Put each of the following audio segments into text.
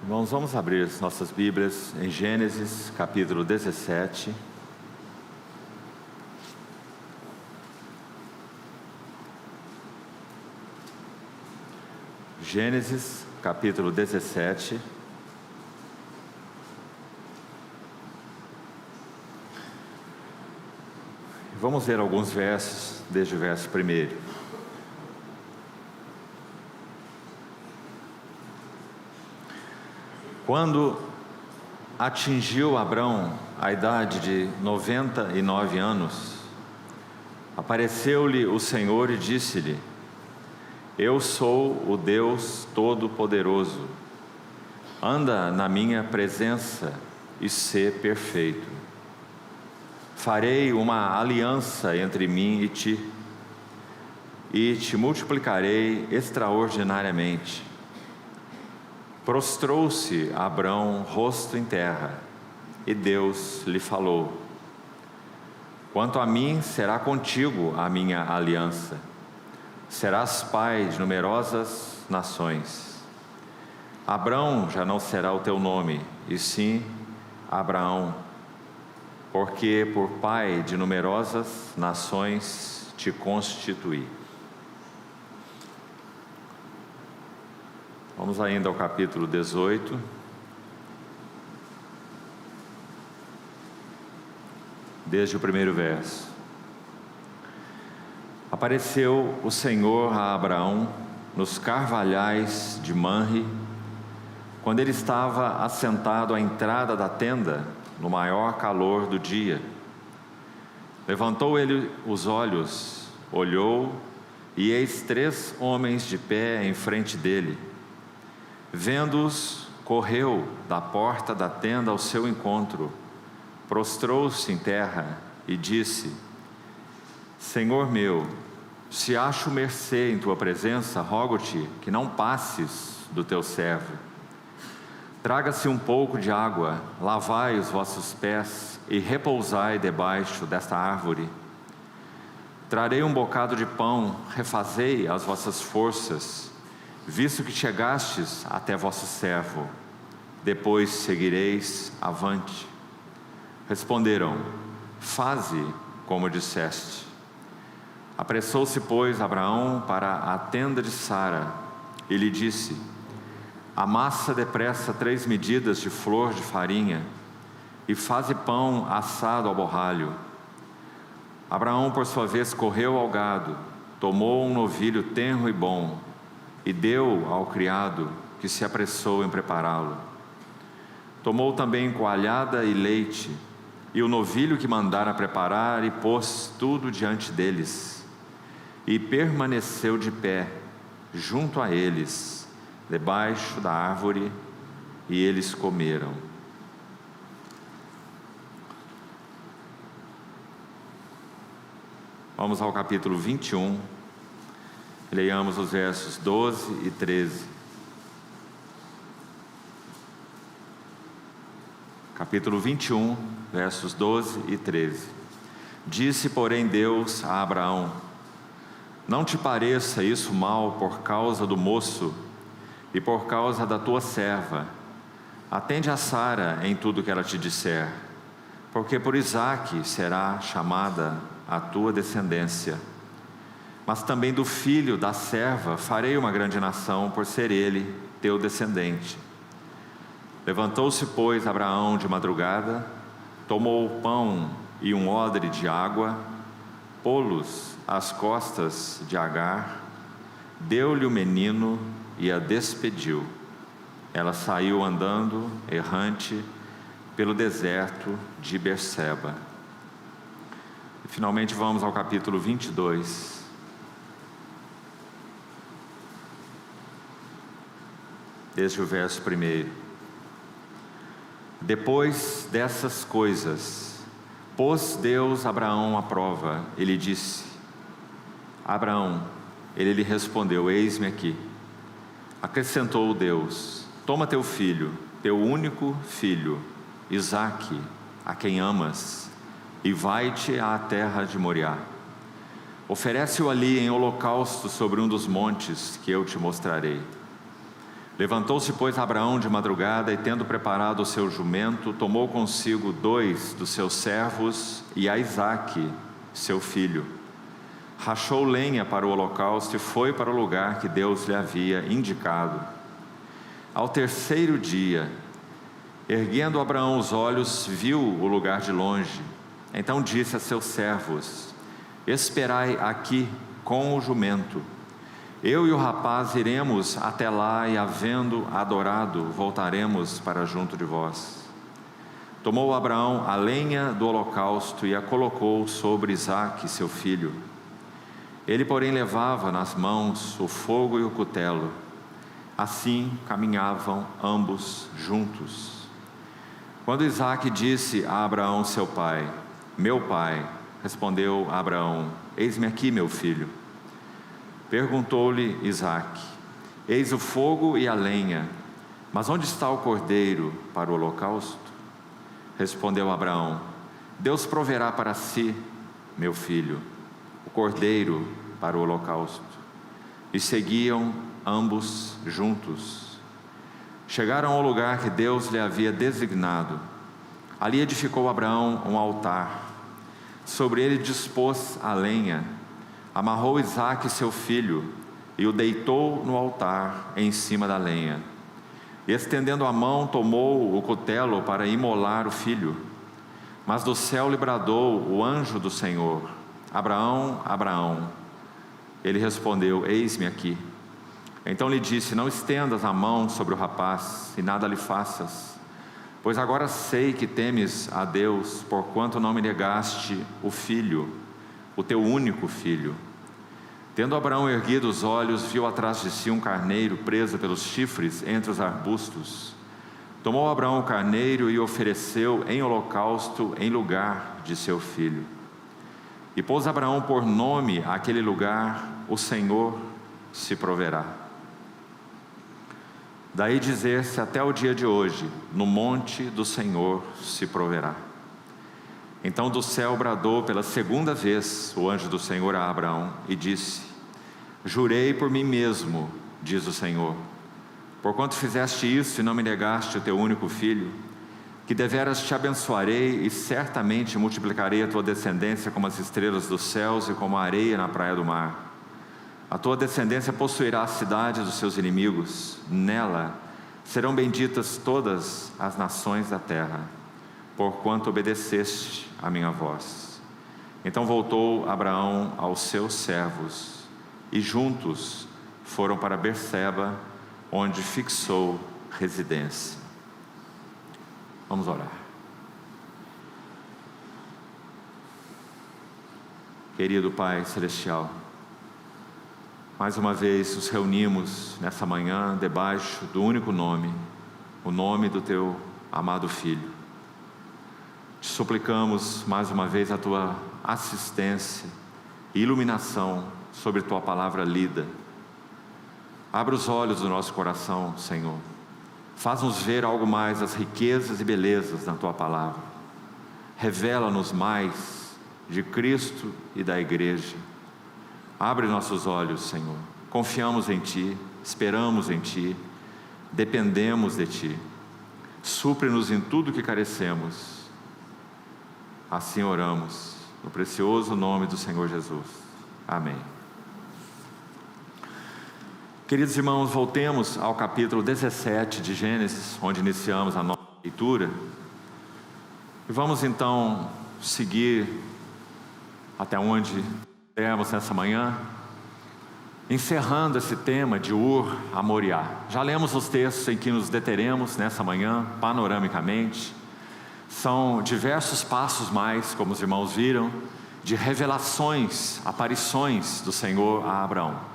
Irmãos, vamos abrir as nossas Bíblias em Gênesis, capítulo 17. Gênesis, capítulo 17. Vamos ler alguns versos, desde o verso 1. Quando atingiu Abrão a idade de 99 anos, apareceu-lhe o Senhor e disse-lhe: Eu sou o Deus Todo-Poderoso. Anda na minha presença e sê perfeito. Farei uma aliança entre mim e te multiplicarei extraordinariamente. Prostrou-se Abrão rosto em terra, e Deus lhe falou: Quanto a mim, será contigo a minha aliança. Serás pai de numerosas nações. Abrão já não será o teu nome, e sim Abraão, porque por pai de numerosas nações te constituí. Vamos ainda ao capítulo 18. Desde o primeiro verso. Apareceu o Senhor a Abraão nos carvalhais de Manre, quando ele estava assentado à entrada da tenda, no maior calor do dia. Levantou ele os olhos, olhou, e eis 3 homens de pé em frente dele. Vendo-os, correu da porta da tenda ao seu encontro, prostrou-se em terra e disse: Senhor meu, se acho mercê em tua presença, rogo-te que não passes do teu servo. Traga-se um pouco de água, lavai os vossos pés e repousai debaixo desta árvore. Trarei um bocado de pão, refazei as vossas forças, visto que chegastes até vosso servo, depois seguireis avante. Responderam: Faze como disseste. Apressou-se, pois, Abraão para a tenda de Sara, e lhe disse: Amassa depressa 3 medidas de flor de farinha, e faze pão assado ao borralho. Abraão, por sua vez, correu ao gado, tomou um novilho tenro e bom, e deu ao criado, que se apressou em prepará-lo. Tomou também coalhada e leite, e o novilho que mandara preparar, e pôs tudo diante deles. E permaneceu de pé, junto a eles, debaixo da árvore, e eles comeram. Vamos ao capítulo 21. Leiamos os versos 12 e 13. Capítulo 21, versos 12 e 13. Disse, porém, Deus a Abraão: Não te pareça isso mal por causa do moço e por causa da tua serva. Atende a Sara em tudo que ela te disser, porque por Isaque será chamada a tua descendência. Mas também do filho da serva farei uma grande nação, por ser ele teu descendente. Levantou-se, pois, Abraão de madrugada, tomou o pão e um odre de água, pô-los às costas de Agar, deu-lhe o menino e a despediu. Ela saiu andando, errante, pelo deserto de Berseba. E finalmente vamos ao capítulo 22. Desde o verso 1. Depois dessas coisas, pôs Deus Abraão à prova, e lhe disse: Abraão. Ele lhe respondeu: Eis-me aqui. Acrescentou Deus: Toma teu filho, teu único filho, Isaque, a quem amas, e vai-te à terra de Moriá. Oferece-o ali em holocausto sobre um dos montes que eu te mostrarei. Levantou-se, pois, Abraão de madrugada, e tendo preparado o seu jumento, tomou consigo 2 dos seus servos e a Isaque, seu filho. Rachou lenha para o holocausto e foi para o lugar que Deus lhe havia indicado. Ao terceiro dia, erguendo Abraão os olhos, viu o lugar de longe. Então disse a seus servos: esperai aqui com o jumento. Eu e o rapaz iremos até lá e, havendo adorado, voltaremos para junto de vós. Tomou Abraão a lenha do holocausto e a colocou sobre Isaque, seu filho. Ele, porém, levava nas mãos o fogo e o cutelo. Assim caminhavam ambos juntos. Quando Isaque disse a Abraão, seu pai: meu pai, respondeu Abraão: eis-me aqui, meu filho. Perguntou-lhe Isaque: eis o fogo e a lenha, mas onde está o cordeiro para o holocausto? Respondeu Abraão: Deus proverá para si, meu filho, o cordeiro para o holocausto. E seguiam ambos juntos. Chegaram ao lugar que Deus lhe havia designado. Ali edificou Abraão um altar. Sobre ele dispôs a lenha. Amarrou Isaque, seu filho, e o deitou no altar em cima da lenha. E, estendendo a mão, tomou o cutelo para imolar o filho. Mas do céu lhe bradou o anjo do Senhor: Abraão, Abraão. Ele respondeu: eis-me aqui. Então lhe disse: não estendas a mão sobre o rapaz, e nada lhe faças, pois agora sei que temes a Deus, porquanto não me negaste o filho, o teu único filho. Tendo Abraão erguido os olhos, viu atrás de si um carneiro preso pelos chifres entre os arbustos. Tomou Abraão o carneiro e o ofereceu em holocausto em lugar de seu filho. E pôs Abraão por nome àquele lugar: o Senhor se proverá. Daí dizer-se até o dia de hoje: no monte do Senhor se proverá. Então do céu bradou pela segunda vez o anjo do Senhor a Abraão e disse: jurei por mim mesmo, diz o Senhor, porquanto fizeste isso e não me negaste o teu único filho, que deveras te abençoarei e certamente multiplicarei a tua descendência como as estrelas dos céus e como a areia na praia do mar. A tua descendência possuirá a cidade dos seus inimigos, nela serão benditas todas as nações da terra, porquanto obedeceste a minha voz. Então voltou Abraão aos seus servos, e juntos foram para Berseba, onde fixou residência. Vamos orar. Querido Pai Celestial, mais uma vez nos reunimos nessa manhã debaixo do único nome, o nome do Teu amado Filho. Te suplicamos mais uma vez a Tua assistência e iluminação sobre Tua palavra lida. Abra os olhos do nosso coração, Senhor. Faz-nos ver algo mais das riquezas e belezas da Tua palavra. Revela-nos mais de Cristo e da Igreja. Abre nossos olhos, Senhor. Confiamos em Ti, esperamos em Ti, dependemos de Ti. Supre-nos em tudo que carecemos. Assim oramos, no precioso nome do Senhor Jesus. Amém. Queridos irmãos, voltemos ao capítulo 17 de Gênesis, onde iniciamos a nossa leitura. E vamos então seguir até onde temos nessa manhã, encerrando esse tema de Ur a Moriá. Já lemos os textos em que nos deteremos nessa manhã, panoramicamente. São diversos passos mais, como os irmãos viram, de revelações, aparições do Senhor a Abraão.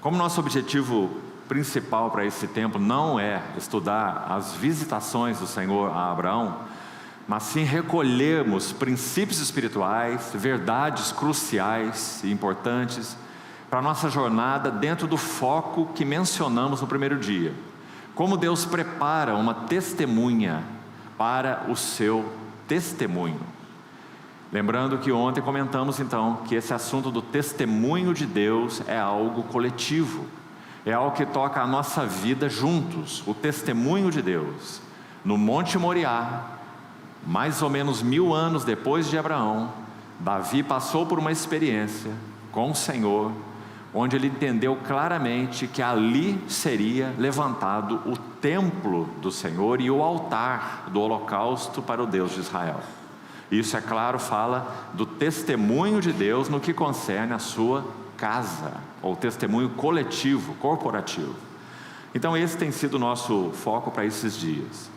Como nosso objetivo principal para esse tempo não é estudar as visitações do Senhor a Abraão, mas sim recolhermos princípios espirituais, verdades cruciais e importantes para a nossa jornada dentro do foco que mencionamos no primeiro dia. Como Deus prepara uma testemunha para o seu testemunho. Lembrando que ontem comentamos então que esse assunto do testemunho de Deus é algo coletivo. é algo que toca a nossa vida juntos, o testemunho de Deus. No Monte Moriá, mais ou menos 1000 anos depois de Abraão, Davi passou por uma experiência com o Senhor, onde ele entendeu claramente que ali seria levantado o templo do Senhor e o altar do holocausto para o Deus de Israel. Isso, é claro, fala do testemunho de Deus no que concerne a sua casa, ou testemunho coletivo, corporativo. Então esse tem sido o nosso foco para esses dias.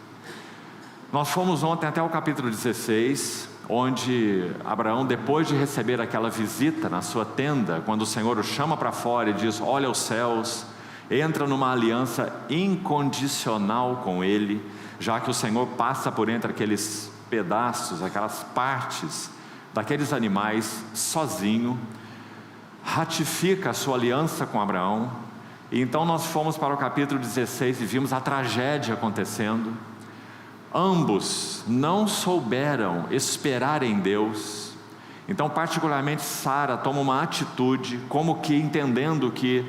Nós fomos ontem até o capítulo 16, onde Abraão, depois de receber aquela visita na sua tenda, quando o Senhor o chama para fora e diz: olha os céus, entra numa aliança incondicional com ele, já que o Senhor passa por entre aqueles pedaços, aquelas partes daqueles animais sozinho, ratifica a sua aliança com Abraão. E então nós fomos para o capítulo 16 e vimos a tragédia acontecendo. Ambos não souberam esperar em Deus. Então, particularmente Sara toma uma atitude, como que entendendo que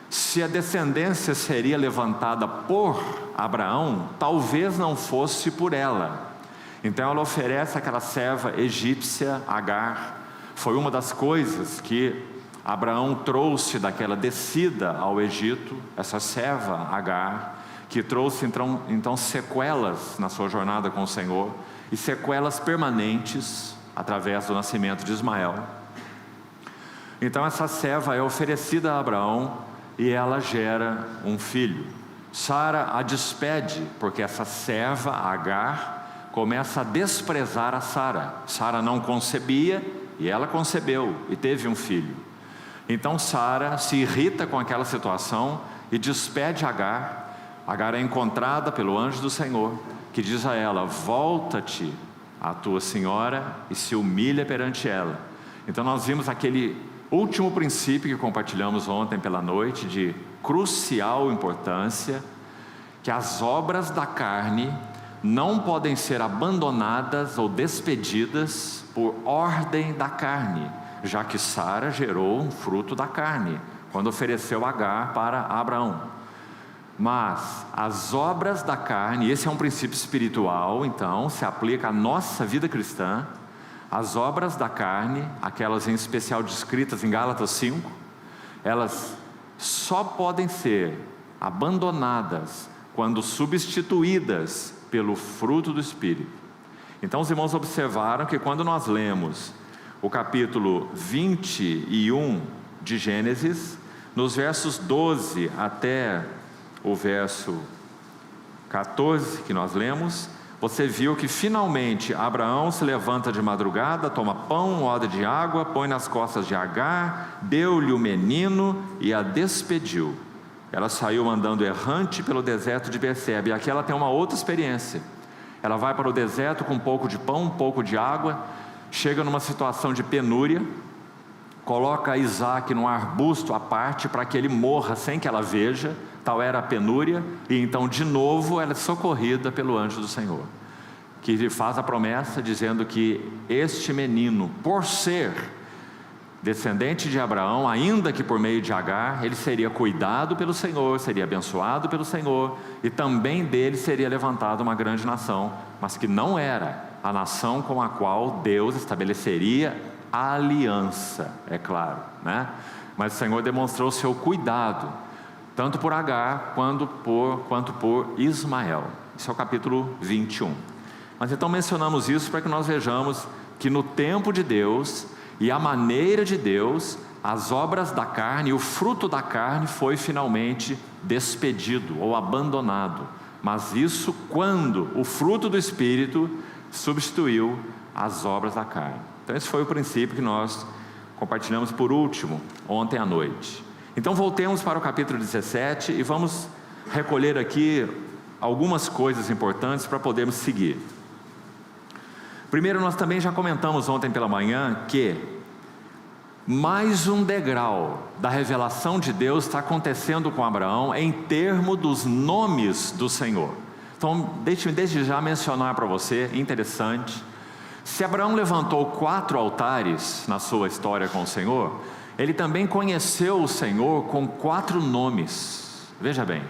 se a descendência seria levantada por Abraão, talvez não fosse por ela. Então ela oferece aquela serva egípcia, Agar. Foi uma das coisas que Abraão trouxe daquela descida ao Egito, essa serva Agar, que trouxe então sequelas na sua jornada com o Senhor, e sequelas permanentes através do nascimento de Ismael. Então essa serva é oferecida a Abraão e ela gera um filho. Sara a despede, porque essa serva Agar começa a desprezar a Sara. Sara não concebia e ela concebeu e teve um filho. Então Sara se irrita com aquela situação e despede Agar. Agar é encontrada pelo anjo do Senhor, que diz a ela: volta-te à tua senhora e se humilha perante ela. Então nós vimos aquele último princípio que compartilhamos ontem pela noite, de crucial importância, que as obras da carne não podem ser abandonadas ou despedidas por ordem da carne, já que Sara gerou um fruto da carne, quando ofereceu Agar para Abraão. Mas as obras da carne, esse é um princípio espiritual, então se aplica à nossa vida cristã. As obras da carne, aquelas em especial descritas em Gálatas 5, elas só podem ser abandonadas quando substituídas pelo fruto do Espírito. Então os irmãos observaram que quando nós lemos o capítulo 21 de Gênesis, nos versos 12 até o verso 14 que nós lemos, você viu que finalmente Abraão se levanta de madrugada, toma pão, um odre de água, põe nas costas de Agar, deu-lhe o menino e a despediu. Ela saiu andando errante pelo deserto de Berseba. E aqui ela tem uma outra experiência. Ela vai para o deserto com um pouco de pão, um pouco de água, chega numa situação de penúria, coloca Isaac num arbusto à parte para que ele morra sem que ela veja. Tal era a penúria, e então de novo ela é socorrida pelo anjo do Senhor, que lhe faz a promessa dizendo que este menino, por ser descendente de Abraão, ainda que por meio de Agar, ele seria cuidado pelo Senhor, seria abençoado pelo Senhor, e também dele seria levantada uma grande nação, mas que não era a nação com a qual Deus estabeleceria a aliança, é claro, né? Mas o Senhor demonstrou o seu cuidado, tanto por Agar quanto por Ismael. Esse é o capítulo 21. Mas então mencionamos isso para que nós vejamos que no tempo de Deus e a maneira de Deus, as obras da carne, o fruto da carne foi finalmente despedido ou abandonado. Mas isso quando o fruto do Espírito substituiu as obras da carne. Então esse foi o princípio que nós compartilhamos por último ontem à noite. Então voltemos para o capítulo 17 e vamos recolher aqui algumas coisas importantes para podermos seguir. Primeiro, nós também já comentamos ontem pela manhã que mais um degrau da revelação de Deus está acontecendo com Abraão em termos dos nomes do Senhor. Então deixe-me desde já mencionar para você, interessante, se Abraão levantou 4 altares na sua história com o Senhor, ele também conheceu o Senhor com 4 nomes. Veja bem,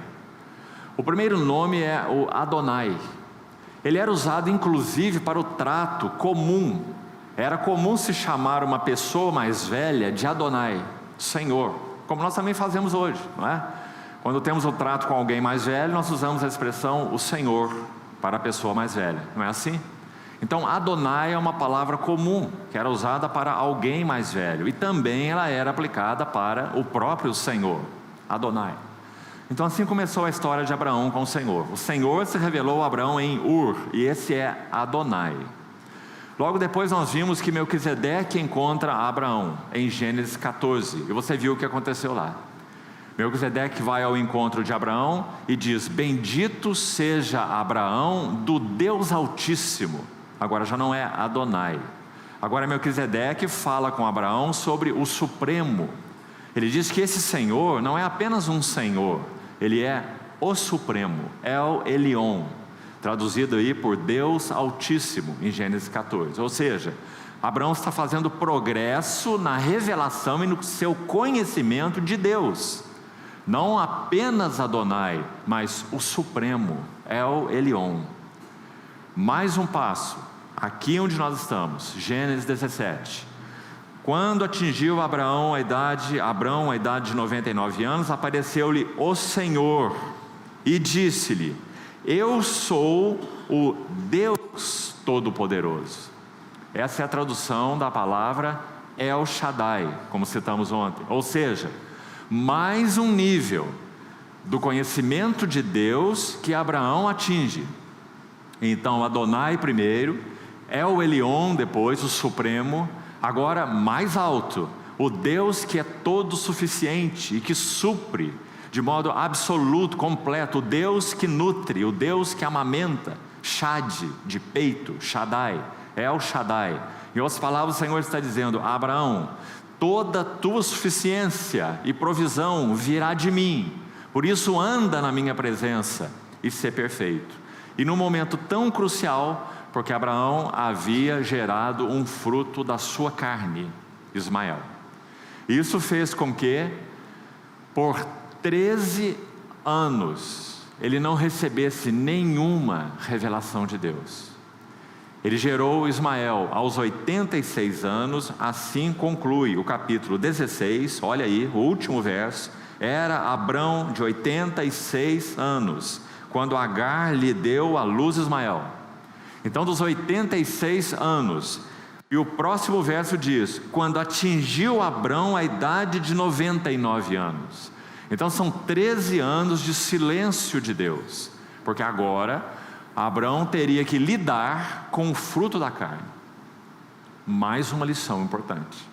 o primeiro nome é o Adonai. Ele era usado inclusive para o trato comum. Era comum se chamar uma pessoa mais velha de Adonai, Senhor, como nós também fazemos hoje, não é? Quando temos um trato com alguém mais velho, nós usamos a expressão o Senhor para a pessoa mais velha, não é assim? Então Adonai é uma palavra comum, que era usada para alguém mais velho, e também ela era aplicada para o próprio Senhor, Adonai. Então assim começou a história de Abraão com o Senhor. O Senhor se revelou a Abraão em Ur, e esse é Adonai. Logo depois nós vimos que Melquisedeque encontra Abraão em Gênesis 14, e você viu o que aconteceu lá. Melquisedeque vai ao encontro de Abraão e diz: bendito seja Abraão do Deus Altíssimo. Agora já não é Adonai. Agora Melquisedeque fala com Abraão sobre o Supremo. Ele diz que esse Senhor não é apenas um Senhor, ele é o Supremo, El Elyon, traduzido aí por Deus Altíssimo em Gênesis 14. Ou seja, Abraão está fazendo progresso na revelação e no seu conhecimento de Deus. Não apenas Adonai, mas o Supremo, El Elyon. Mais um passo, aqui onde nós estamos, Gênesis 17. Quando atingiu Abraão a idade de 99 anos, apareceu-lhe o Senhor e disse-lhe: eu sou o Deus Todo-Poderoso. Essa é a tradução da palavra El Shaddai, como citamos ontem. Ou seja, mais um nível do conhecimento de Deus que Abraão atinge. Então Adonai primeiro, El Elyon depois, o Supremo. Agora mais alto, o Deus que é todo suficiente e que supre de modo absoluto, completo, o Deus que nutre, o Deus que amamenta, Shad, de peito, Shaddai, El Shaddai. Em outras palavras, o Senhor está dizendo: Abraão, toda a tua suficiência e provisão virá de mim, por isso anda na minha presença e ser perfeito. E num momento tão crucial, porque Abraão havia gerado um fruto da sua carne, Ismael. Isso fez com que, por 13 anos, ele não recebesse nenhuma revelação de Deus. Ele gerou Ismael aos 86 anos, assim conclui o capítulo 16, olha aí, o último verso. Era Abrão de 86 anos, quando Agar lhe deu à luz Ismael. Então dos 86 anos, e o próximo verso diz: quando atingiu Abrão a idade de 99 anos. Então são 13 anos de silêncio de Deus, porque agora Abrão teria que lidar com o fruto da carne. Mais uma lição importante: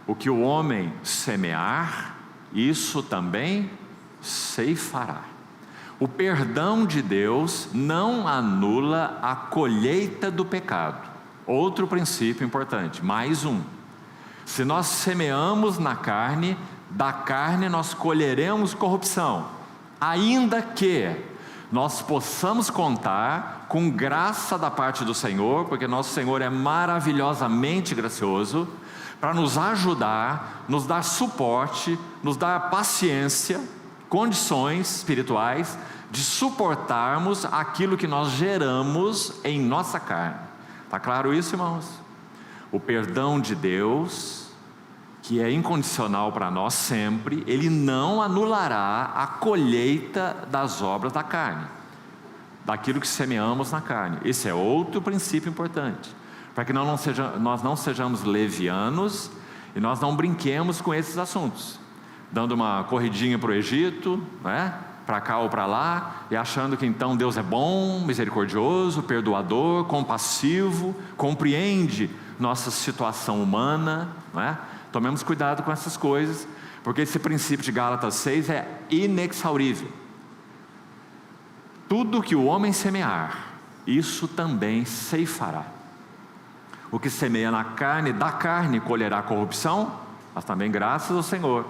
o que o homem semear, isso também ceifará. O perdão de Deus não anula a colheita do pecado. Outro princípio importante, mais um: se nós semeamos na carne, da carne nós colheremos corrupção, ainda que nós possamos contar com graça da parte do Senhor, porque nosso Senhor é maravilhosamente gracioso, para nos ajudar, nos dar suporte, nos dar paciência, condições espirituais de suportarmos aquilo que nós geramos em nossa carne. Está claro isso, irmãos? O perdão de Deus, que é incondicional para nós sempre, ele não anulará a colheita das obras da carne, daquilo que semeamos na carne. Esse é outro princípio importante, para que nós não sejamos levianos e nós não brinquemos com esses assuntos, dando uma corridinha para o Egito, né? Para cá ou para lá, e achando que então Deus é bom, misericordioso, perdoador, compassivo, compreende nossa situação humana, não é? Tomemos cuidado com essas coisas, porque esse princípio de Gálatas 6 é inexaurível. Tudo que o homem semear, isso também ceifará. O que semeia na carne, da carne colherá corrupção, mas também graças ao Senhor.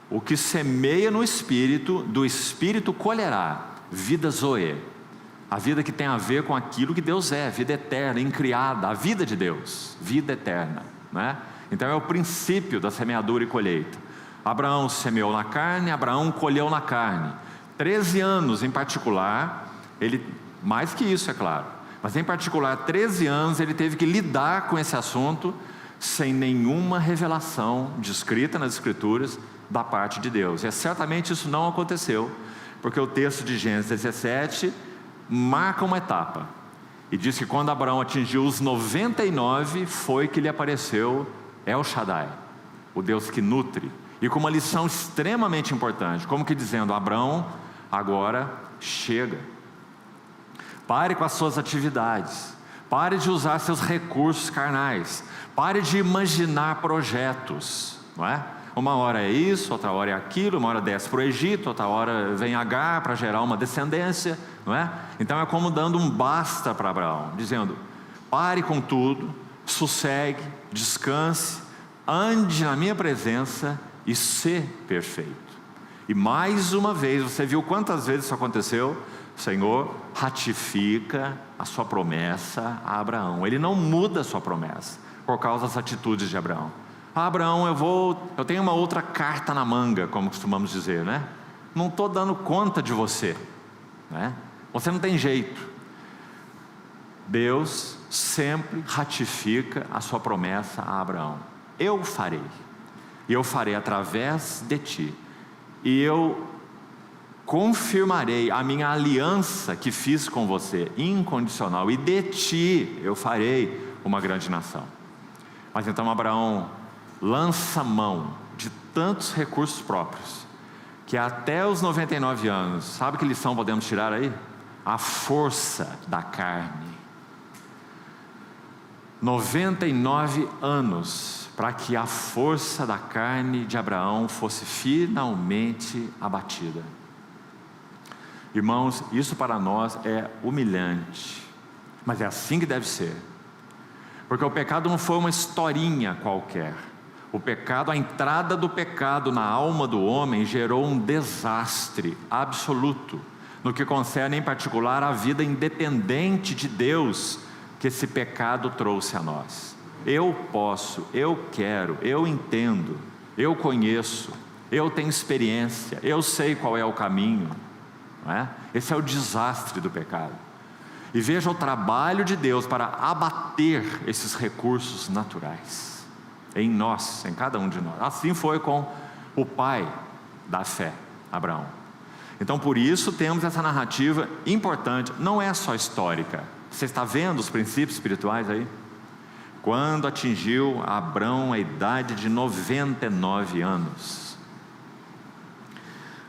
O que semeia no Espírito, do Espírito colherá vida zoe, a vida que tem a ver com aquilo que Deus é, vida eterna, incriada, a vida de Deus, vida eterna, né? Então é o princípio da semeadura e colheita. Abraão semeou na carne, Abraão colheu na carne. 13 anos em particular, mais que isso, é claro, mas em particular 13 anos ele teve que lidar com esse assunto sem nenhuma revelação descrita nas Escrituras da parte de Deus. E certamente isso não aconteceu, porque o texto de Gênesis 17 marca uma etapa e diz que quando Abraão atingiu os 99, foi que lhe apareceu El Shaddai, o Deus que nutre, e com uma lição extremamente importante, como que dizendo: Abraão, agora chega, pare com as suas atividades, pare de usar seus recursos carnais, pare de imaginar projetos, não é? Uma hora é isso, outra hora é aquilo, uma hora desce para o Egito, outra hora vem Agar para gerar uma descendência, não é? Então é como dando um basta para Abraão, dizendo: pare com tudo, sossegue, descanse, ande na minha presença e ser perfeito. E mais uma vez, você viu quantas vezes isso aconteceu? O Senhor ratifica a sua promessa a Abraão. Ele não muda a sua promessa por causa das atitudes de Abraão. Abraão, eu tenho uma outra carta na manga, como costumamos dizer, né? Não estou dando conta de você, né? Você não tem jeito. Deus sempre ratifica a sua promessa a Abraão: eu farei, e eu farei através de ti, e eu confirmarei a minha aliança que fiz com você, incondicional, e de ti eu farei uma grande nação. Mas então Abraão lança mão de tantos recursos próprios, que até os 99 anos, sabe que lição podemos tirar aí? A força da carne. 99 anos para que a força da carne de Abraão fosse finalmente abatida. Irmãos, isso para nós é humilhante, mas é assim que deve ser, porque o pecado não foi uma historinha qualquer. O pecado, a entrada do pecado na alma do homem gerou um desastre absoluto, no que concerne em particular a vida independente de Deus, que esse pecado trouxe a nós. Eu posso, eu quero, eu entendo, eu conheço, eu tenho experiência, eu sei qual é o caminho, não é? Esse é o desastre do pecado. E veja o trabalho de Deus para abater esses recursos naturais em nós, em cada um de nós. Assim foi com o pai da fé, Abraão. Então por isso temos essa narrativa importante, não é só histórica. Você está vendo os princípios espirituais aí? Quando atingiu Abraão a idade de 99 anos,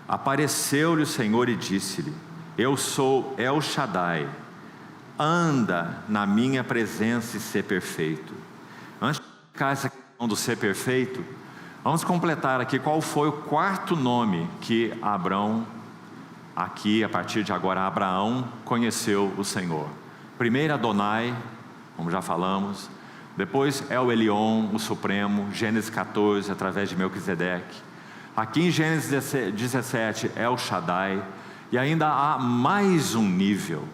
apareceu-lhe o Senhor e disse-lhe: eu sou El Shaddai, anda na minha presença e ser perfeito. Antes de explicar essa questão do ser perfeito, vamos completar aqui qual foi o quarto nome que Abraão, aqui a partir de agora Abraão, conheceu o Senhor. Primeiro Adonai, como já falamos, depois El Elyon, o Supremo, Gênesis 14, através de Melquisedeque. Aqui em Gênesis 17, El Shaddai, e ainda há mais um nível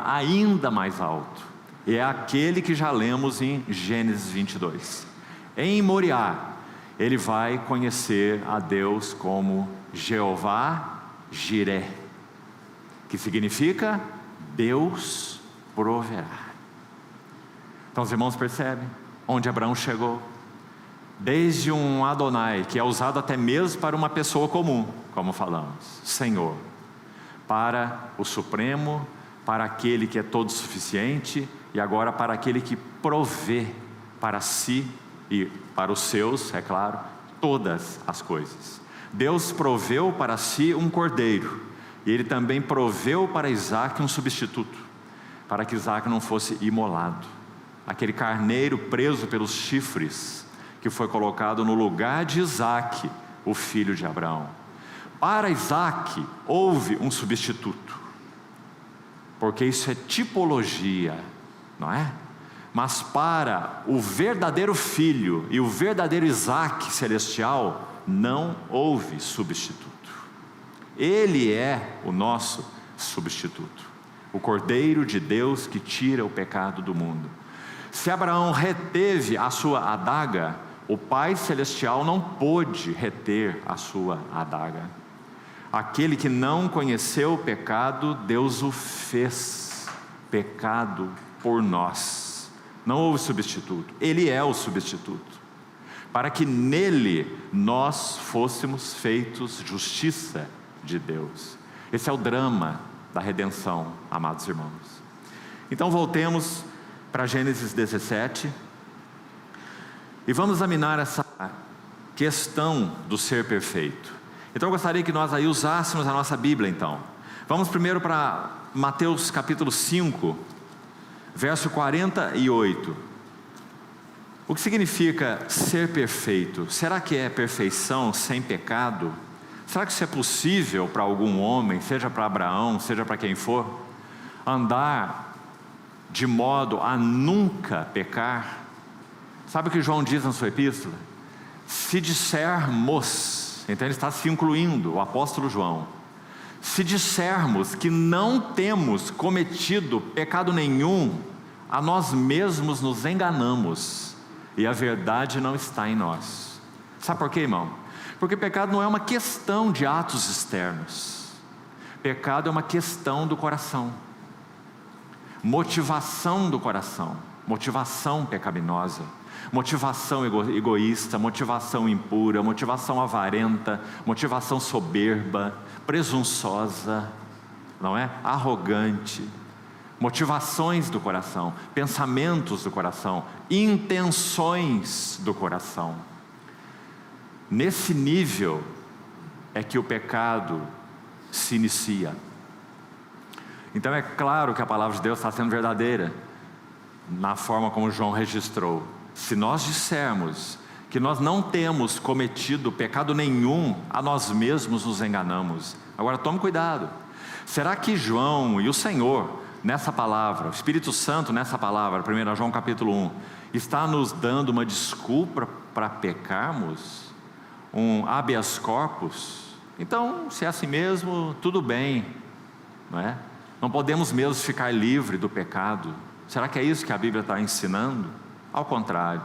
ainda mais alto, e é aquele que já lemos em Gênesis 22. Em Moriá, ele vai conhecer a Deus como Jeová Jiré, que significa Deus proverá. Então os irmãos percebem onde Abraão chegou? Desde um Adonai, que é usado até mesmo para uma pessoa comum, como falamos, Senhor, para o Supremo, para aquele que é todo suficiente, e agora para aquele que provê para si e para os seus, é claro, todas as coisas. Deus proveu para si um cordeiro, e Ele também proveu para Isaac um substituto, para que Isaac não fosse imolado. Aquele carneiro preso pelos chifres, que foi colocado no lugar de Isaac, o filho de Abraão. Para Isaac houve um substituto, porque isso é tipologia, não é? Mas para o verdadeiro filho e o verdadeiro Isaac celestial, não houve substituto. Ele é o nosso substituto, o Cordeiro de Deus que tira o pecado do mundo. Se Abraão reteve a sua adaga, o Pai Celestial não pôde reter a sua adaga. Aquele que não conheceu o pecado, Deus o fez pecado por nós. Não houve substituto, Ele é o substituto, para que nele nós fôssemos feitos justiça de Deus. Esse é o drama da redenção, amados irmãos. Então voltemos para Gênesis 17 e vamos examinar essa questão do ser perfeito. Então eu gostaria que nós aí usássemos a nossa Bíblia então. Vamos primeiro para Mateus capítulo 5, verso 48. O que significa ser perfeito? Será que é perfeição sem pecado? Será que isso é possível para algum homem, seja para Abraão, seja para quem for? Andar de modo a nunca pecar? Sabe o que João diz na sua epístola? Se dissermos, então ele está se incluindo, o apóstolo João, se dissermos que não temos cometido pecado nenhum, a nós mesmos nos enganamos e a verdade não está em nós. Sabe por quê, irmão? Porque pecado não é uma questão de atos externos. Pecado é uma questão do coração, motivação do coração, motivação pecaminosa, motivação egoísta, motivação impura, motivação avarenta, motivação soberba, presunçosa, não é? Arrogante. Motivações do coração, pensamentos do coração, intenções do coração. Nesse nível é que o pecado se inicia. Então é claro que a palavra de Deus está sendo verdadeira na forma como João registrou. Se nós dissermos que nós não temos cometido pecado nenhum, a nós mesmos nos enganamos. Agora tome cuidado. Será que João e o Senhor, nessa palavra, o Espírito Santo nessa palavra, 1 João capítulo 1, está nos dando uma desculpa para pecarmos? Um habeas corpus? Então, se é assim mesmo, tudo bem, não é? Não podemos mesmo ficar livre do pecado. Será que é isso que a Bíblia está ensinando? Ao contrário.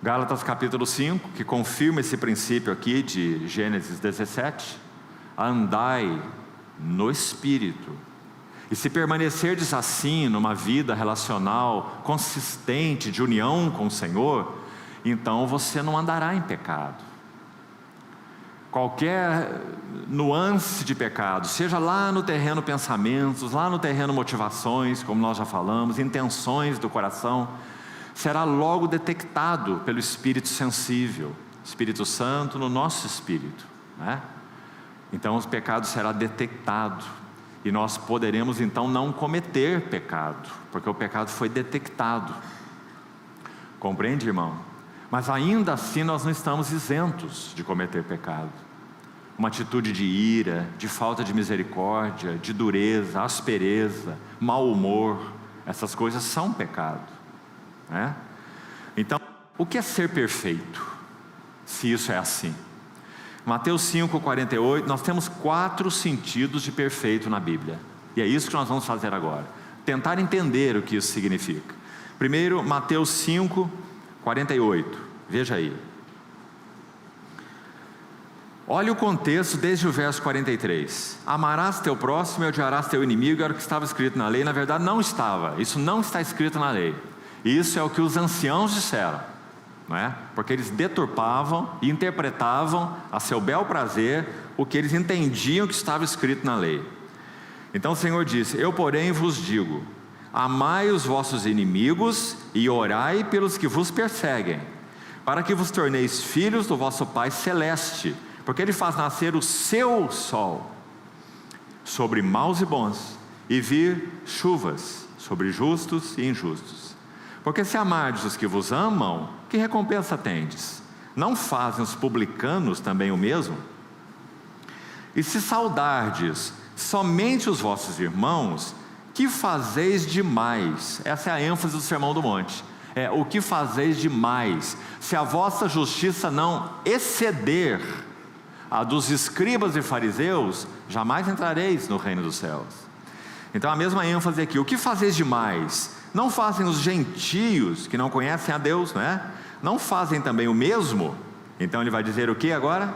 Gálatas capítulo 5, que confirma esse princípio aqui de Gênesis 17, andai no Espírito, e se permanecerdes assim numa vida relacional consistente de união com o Senhor, então você não andará em pecado. Qualquer nuance de pecado, seja lá no terreno pensamentos, lá no terreno motivações, como nós já falamos, intenções do coração, será logo detectado pelo Espírito sensível, Espírito Santo no nosso espírito, né? Então o pecado será detectado e nós poderemos então não cometer pecado, porque o pecado foi detectado. Compreende, irmão? Mas ainda assim nós não estamos isentos de cometer pecado. Uma atitude de ira, de falta de misericórdia, de dureza, aspereza, mau humor, essas coisas são pecado, né? Então, o que é ser perfeito, se isso é assim? Mateus 5,48, nós temos 4 sentidos de perfeito na Bíblia, e é isso que nós vamos fazer agora, tentar entender o que isso significa. Primeiro, Mateus 5,48, veja aí. Olha o contexto desde o verso 43. Amarás teu próximo e odiarás teu inimigo, era o que estava escrito na lei. Na verdade não estava, isso não está escrito na lei. Isso é o que os anciãos disseram, não é? Porque eles deturpavam e interpretavam a seu bel prazer o que eles entendiam que estava escrito na lei. Então o Senhor disse: eu porém vos digo, amai os vossos inimigos e orai pelos que vos perseguem, para que vos torneis filhos do vosso Pai Celeste, porque Ele faz nascer o seu sol sobre maus e bons, e vir chuvas sobre justos e injustos. Porque se amardes os que vos amam, que recompensa tendes? Não fazem os publicanos também o mesmo? E se saudardes somente os vossos irmãos, que fazeis demais? Essa é a ênfase do Sermão do Monte. O que fazeis demais? Se a vossa justiça não exceder a dos escribas e fariseus, jamais entrareis no reino dos céus. Então a mesma ênfase aqui. O que fazeis demais? Não fazem os gentios que não conhecem a Deus, não é? não fazem também o mesmo? Então ele vai dizer o que agora?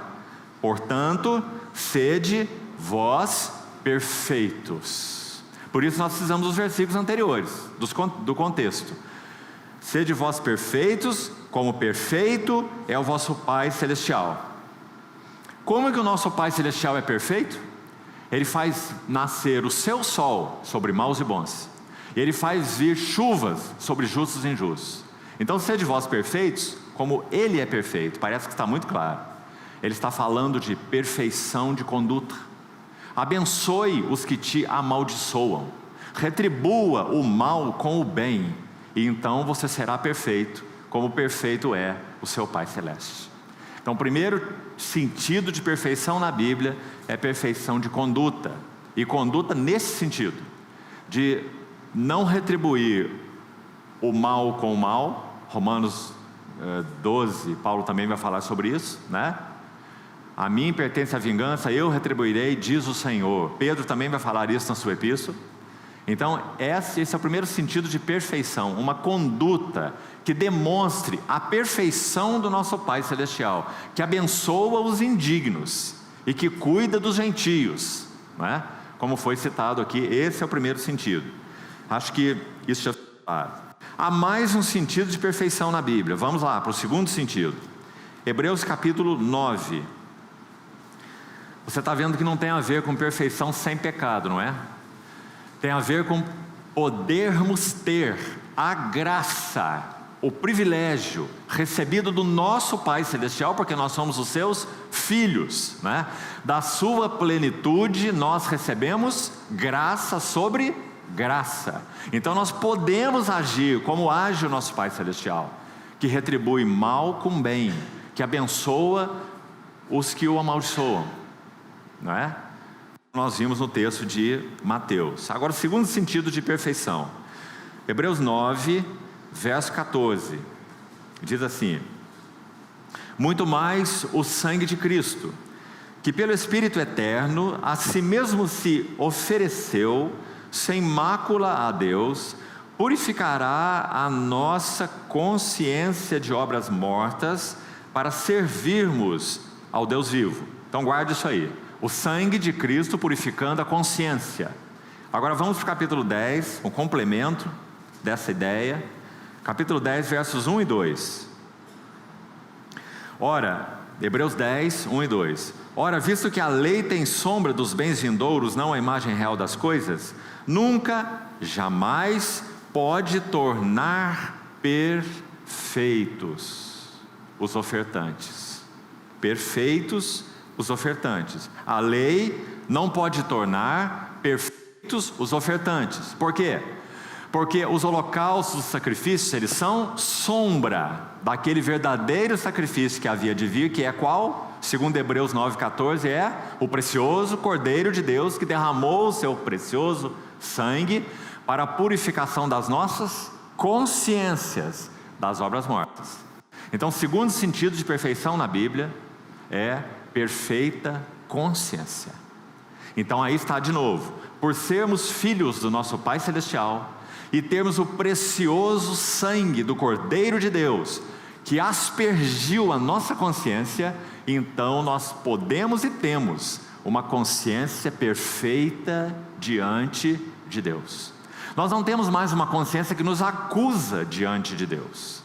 Portanto, sede vós perfeitos. Por isso nós precisamos dos versículos anteriores, do contexto. Sede vós perfeitos, como perfeito é o vosso Pai Celestial. Como é que o nosso Pai Celestial é perfeito? Ele faz nascer o seu sol sobre maus e bons, e Ele faz vir chuvas sobre justos e injustos. Então sede vós perfeitos, como Ele é perfeito. Parece que está muito claro. Ele está falando de perfeição de conduta. Abençoe os que te amaldiçoam, retribua o mal com o bem, e então você será perfeito, como perfeito é o seu Pai Celeste. Então o primeiro sentido de perfeição na Bíblia é perfeição de conduta, e conduta nesse sentido, de não retribuir o mal com o mal. Romanos 12, Paulo também vai falar sobre isso, né? A mim pertence a vingança, eu retribuirei, diz o Senhor. Pedro também vai falar isso na sua epístola. Então esse é o primeiro sentido de perfeição, uma conduta que demonstre a perfeição do nosso Pai Celestial, que abençoa os indignos e que cuida dos gentios, não é? Como foi citado aqui, esse é o primeiro sentido. Acho que isso já foi claro. Há mais um sentido de perfeição na Bíblia. Vamos lá para o segundo sentido. Hebreus capítulo 9. Você está vendo que não tem a ver com perfeição sem pecado, não é? Tem a ver com podermos ter a graça, o privilégio recebido do nosso Pai Celestial, porque nós somos os seus filhos, né? Da sua plenitude nós recebemos graça sobre graça. Então nós podemos agir como age o nosso Pai Celestial, que retribui mal com bem, que abençoa os que o amaldiçoam, não é? Nós vimos no texto de Mateus. Agora o segundo sentido de perfeição, Hebreus 9, verso 14, diz assim: muito mais o sangue de Cristo, que pelo Espírito eterno a si mesmo se ofereceu sem mácula a Deus, purificará a nossa consciência de obras mortas, para servirmos ao Deus vivo. Então guarde isso aí, o sangue de Cristo purificando a consciência. Agora vamos para o capítulo 10, um complemento dessa ideia. Capítulo 10, versos 1 e 2. Ora, Hebreus 10, 1 e 2. Ora, visto que a lei tem sombra dos bens vindouros, não a imagem real das coisas, nunca, jamais pode tornar perfeitos os ofertantes. Perfeitos os ofertantes. A lei não pode tornar perfeitos os ofertantes. Por quê? Porque os holocaustos, os sacrifícios, eles são sombra daquele verdadeiro sacrifício que havia de vir, que é qual? Segundo Hebreus 9,14, é o precioso Cordeiro de Deus, que derramou o seu precioso sangue para a purificação das nossas consciências das obras mortas. Então o segundo sentido de perfeição na Bíblia é perfeita consciência. Então aí está de novo, por sermos filhos do nosso Pai Celestial e termos o precioso sangue do Cordeiro de Deus, que aspergiu a nossa consciência, então nós podemos e temos uma consciência perfeita diante de Deus. Nós não temos mais uma consciência que nos acusa diante de Deus.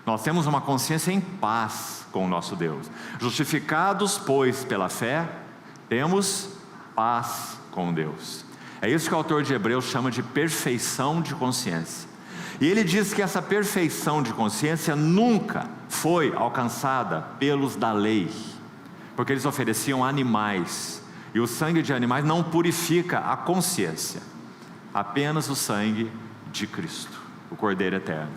Nós temos uma consciência em paz com o nosso Deus. Justificados, pois, pela fé, temos paz com Deus. É isso que o autor de Hebreus chama de perfeição de consciência. E ele diz que essa perfeição de consciência nunca foi alcançada pelos da lei, porque eles ofereciam animais, e o sangue de animais não purifica a consciência. Apenas o sangue de Cristo, o Cordeiro eterno.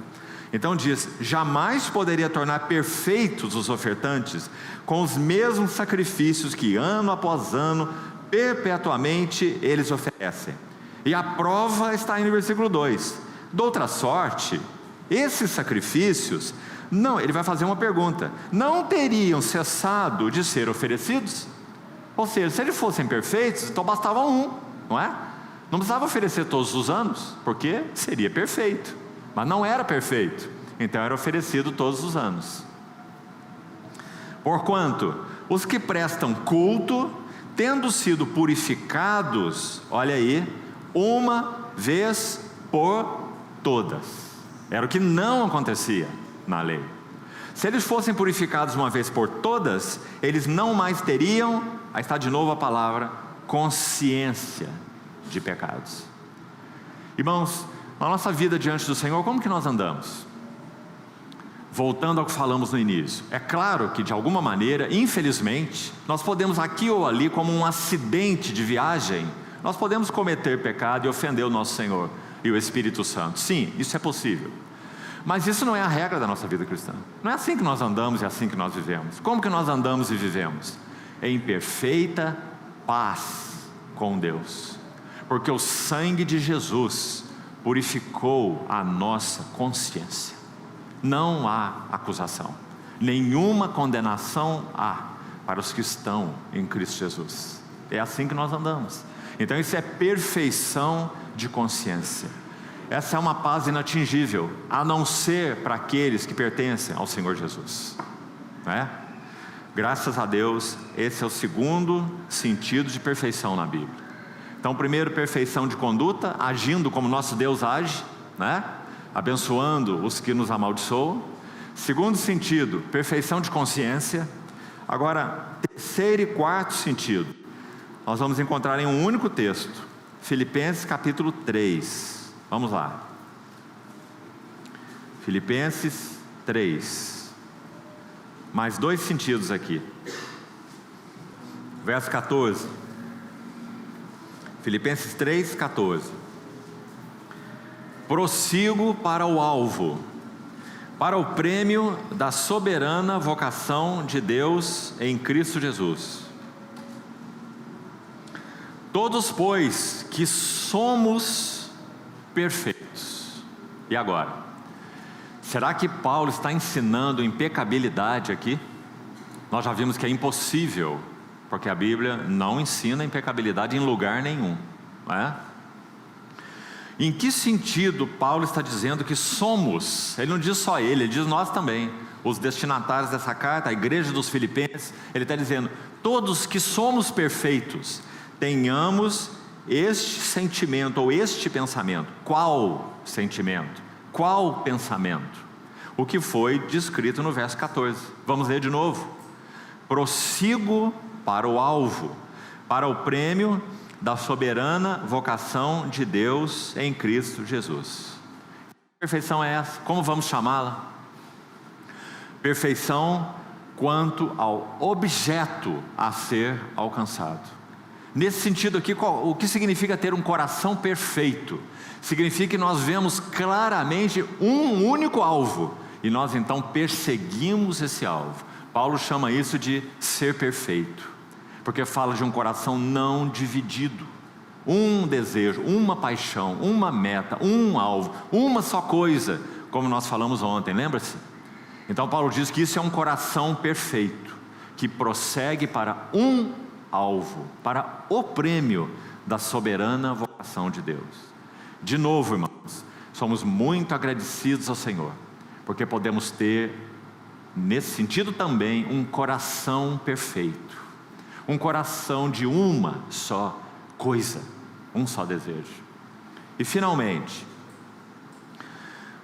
Então diz, jamais poderia tornar perfeitos os ofertantes com os mesmos sacrifícios que ano após ano, perpetuamente eles oferecem. E a prova está aí no versículo 2. De outra sorte, esses sacrifícios, não, ele vai fazer uma pergunta, não teriam cessado de ser oferecidos? Ou seja, se eles fossem perfeitos, então bastava um, não é? Não precisava oferecer todos os anos, porque seria perfeito, mas não era perfeito. então era oferecido todos os anos. Porquanto, os que prestam culto, tendo sido purificados, olha aí, uma vez por todas. Era o que não acontecia na lei. Se eles fossem purificados uma vez por todas, eles não mais teriam, aí está de novo a palavra, consciência de pecados. Irmãos, na nossa vida diante do Senhor, como que nós andamos? Voltando ao que falamos no início, é claro que de alguma maneira, infelizmente, nós podemos aqui ou ali, como um acidente de viagem, nós podemos cometer pecado e ofender o nosso Senhor e o Espírito Santo. Sim, isso é possível. Mas isso não é a regra da nossa vida cristã. Não é assim que nós andamos e é assim que nós vivemos. Como que nós andamos e vivemos? Em perfeita paz com Deus. Porque o sangue de Jesus purificou a nossa consciência. Não há acusação, nenhuma condenação há para os que estão em Cristo Jesus. É assim que nós andamos. Então isso é perfeição de consciência. Essa é uma paz inatingível, a não ser para aqueles que pertencem ao Senhor Jesus, não é? Graças a Deus, esse é o segundo sentido de perfeição na Bíblia. Então, primeiro, perfeição de conduta, agindo como nosso Deus age, né? Abençoando os que nos amaldiçoam. Segundo sentido, perfeição de consciência. Agora, terceiro e quarto sentido, nós vamos encontrar em um único texto, Filipenses capítulo 3. Vamos lá. Filipenses 3. Mais dois sentidos aqui. Verso 14. Filipenses 3, 14. Prossigo para o alvo, para o prêmio da soberana vocação de Deus em Cristo Jesus. Todos, pois, que somos perfeitos. E agora? Será que Paulo está ensinando impecabilidade aqui? Nós já vimos que é impossível, porque a Bíblia não ensina impecabilidade em lugar nenhum, não é? Em que sentido Paulo está dizendo que somos? Ele não diz só ele diz nós também, os destinatários dessa carta, a igreja dos Filipenses. Ele está dizendo, todos que somos perfeitos, tenhamos este sentimento ou este pensamento. Qual sentimento? Qual pensamento? O que foi descrito no verso 14. Vamos ler de novo. Prossigo para o alvo, para o prêmio da soberana vocação de Deus em Cristo Jesus. Que perfeição é essa? Como vamos chamá-la? Perfeição quanto ao objeto a ser alcançado. Nesse sentido aqui, o que significa ter um coração perfeito? Significa que nós vemos claramente um único alvo, e nós então perseguimos esse alvo. Paulo chama isso de ser perfeito, porque fala de um coração não dividido, um desejo, uma paixão, uma meta, um alvo, uma só coisa, como nós falamos ontem, lembra-se? Então Paulo diz que isso é um coração perfeito, que prossegue para um alvo, para o prêmio da soberana vocação de Deus. De novo, irmãos, somos muito agradecidos ao Senhor, porque podemos ter, nesse sentido também, um coração perfeito. Um coração de uma só coisa, um só desejo. E finalmente,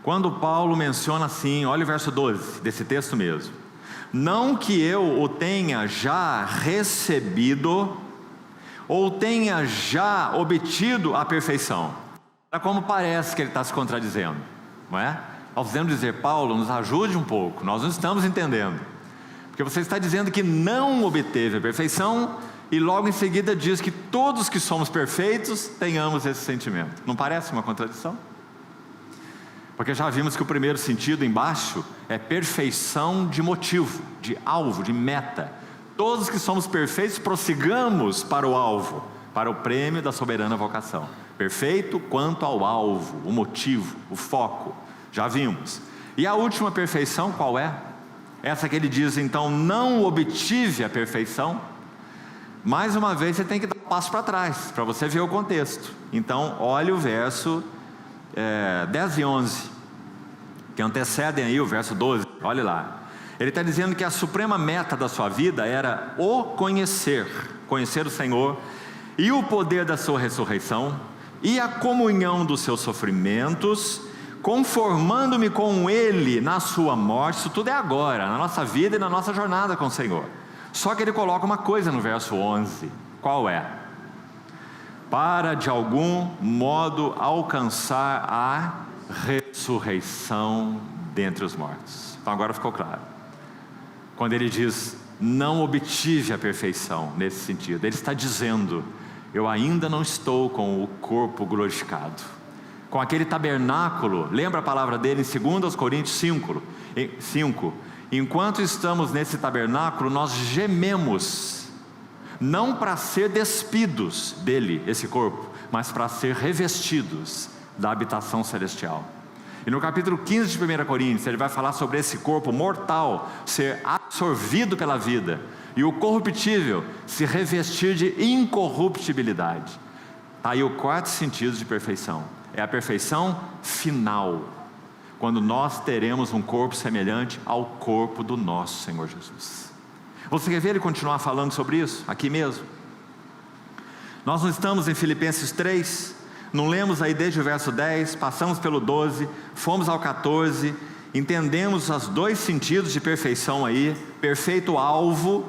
quando Paulo menciona assim, olha o verso 12 desse texto mesmo. Não que eu o tenha já recebido, ou tenha já obtido a perfeição. É como parece que ele está se contradizendo, não é? Nós podemos dizer, Paulo, nos ajude um pouco, nós não estamos entendendo. Porque você está dizendo que não obteve a perfeição, e logo em seguida diz que todos que somos perfeitos tenhamos esse sentimento. Não parece uma contradição? Porque já vimos que o primeiro sentido embaixo é perfeição de motivo, de alvo, de meta. Todos que somos perfeitos prossigamos para o alvo, para o prêmio da soberana vocação. Perfeito quanto ao alvo, o motivo, o foco. Já vimos. E a última perfeição qual é? Essa que ele diz, então, não obtive a perfeição. Mais uma vez você tem que dar um passo para trás, para você ver o contexto. Então, olha o verso 10 e 11. que antecedem aí o verso 12, olhe lá. Ele está dizendo que a suprema meta da sua vida era o conhecer o Senhor, e o poder da sua ressurreição, e a comunhão dos seus sofrimentos, conformando-me com Ele na sua morte. Isso tudo é agora, na nossa vida e na nossa jornada com o Senhor. Só que ele coloca uma coisa no verso 11, qual é? Para de algum modo alcançar a ressurreição dentre os mortos. Então agora ficou claro. Quando ele diz, não obtive a perfeição, nesse sentido, ele está dizendo, eu ainda não estou com o corpo glorificado, com aquele tabernáculo. Lembra a palavra dele em 2 Coríntios 5, enquanto estamos nesse tabernáculo, nós gememos, não para ser despidos dele, esse corpo, mas para ser revestidos da habitação celestial. E no capítulo 15 de 1 Coríntios, ele vai falar sobre esse corpo mortal ser absorvido pela vida, e o corruptível se revestir de incorruptibilidade. Está aí o quarto sentido de perfeição, é a perfeição final, quando nós teremos um corpo semelhante ao corpo do nosso Senhor Jesus. Você quer ver ele continuar falando sobre isso, aqui mesmo? Nós não estamos em Filipenses 3, não lemos aí desde o verso 10, passamos pelo 12, fomos ao 14, entendemos os dois sentidos de perfeição aí, perfeito alvo,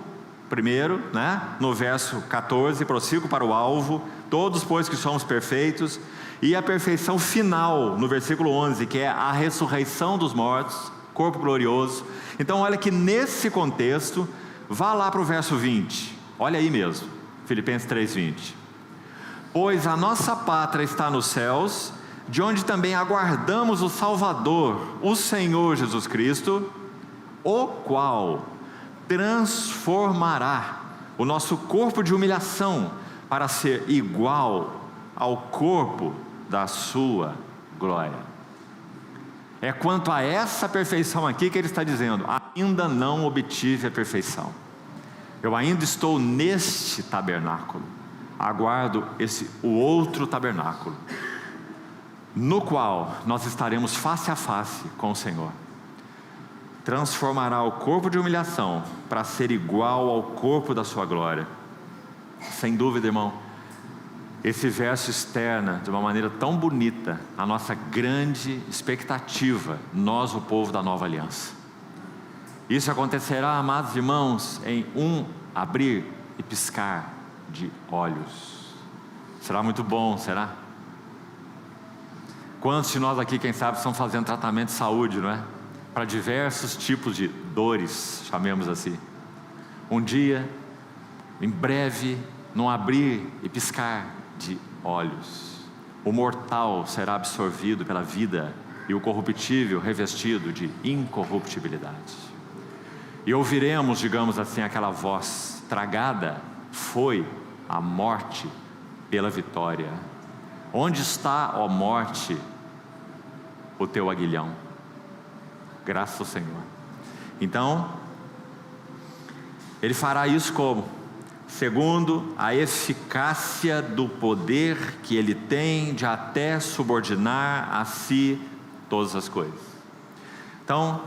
primeiro, né? No verso 14, prossigo para o alvo, todos pois que somos perfeitos, e a perfeição final, no versículo 11, que é a ressurreição dos mortos, corpo glorioso. Então olha que nesse contexto, vá lá para o verso 20, olha aí mesmo, Filipenses 3:20. Pois a nossa pátria está nos céus, de onde também aguardamos o Salvador, o Senhor Jesus Cristo, o qual transformará o nosso corpo de humilhação para ser igual ao corpo da sua glória. É quanto a essa perfeição aqui que ele está dizendo, ainda não obtive a perfeição, eu ainda estou neste tabernáculo, aguardo o outro tabernáculo, no qual nós estaremos face a face com o Senhor. Transformará o corpo de humilhação para ser igual ao corpo da sua glória. Sem dúvida, irmão, esse verso externa de uma maneira tão bonita a nossa grande expectativa, nós, o povo da nova aliança. Isso acontecerá, amados irmãos, em um abrir e piscar de olhos. Será muito bom, será? Quantos de nós aqui, quem sabe, estão fazendo tratamento de saúde, não é? Para diversos tipos de dores, chamemos assim. Um dia, em breve, num abrir e piscar de olhos, o mortal será absorvido pela vida e o corruptível revestido de incorruptibilidade. E ouviremos, digamos assim, aquela voz: tragada foi a morte pela vitória. Onde está, ó morte, o teu aguilhão? Graças ao Senhor. Então, ele fará isso como? Segundo a eficácia do poder que ele tem de até subordinar a si todas as coisas. Então,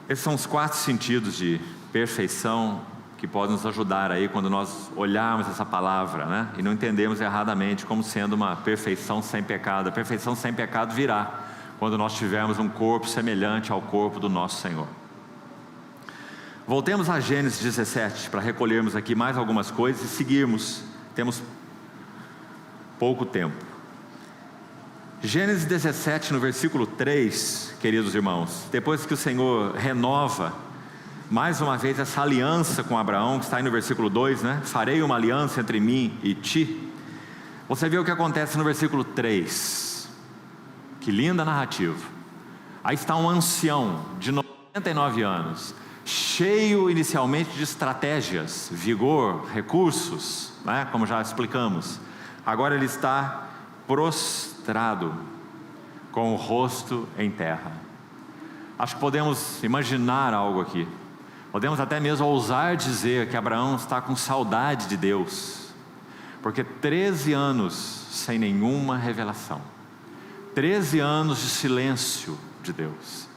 esses são os 4 sentidos de perfeição que podem nos ajudar aí quando nós olharmos essa palavra, né? E não entendemos erradamente como sendo uma perfeição sem pecado. A perfeição sem pecado virá quando nós tivermos um corpo semelhante ao corpo do nosso Senhor. Voltemos a Gênesis 17 para recolhermos aqui mais algumas coisas e seguirmos. Temos pouco tempo. Gênesis 17 no versículo 3, queridos irmãos, depois que o Senhor renova mais uma vez essa aliança com Abraão, que está aí no versículo 2, né? Farei uma aliança entre mim e ti. Você vê o que acontece no versículo 3. Que linda narrativa. Aí está um ancião de 99 anos, cheio inicialmente de estratégias, vigor, recursos, né? Como já explicamos. Agora ele está prostrado, com o rosto em terra. Acho que podemos imaginar algo aqui. Podemos até mesmo ousar dizer que Abraão está com saudade de Deus, porque 13 anos sem nenhuma revelação, 13 anos de silêncio de Deus,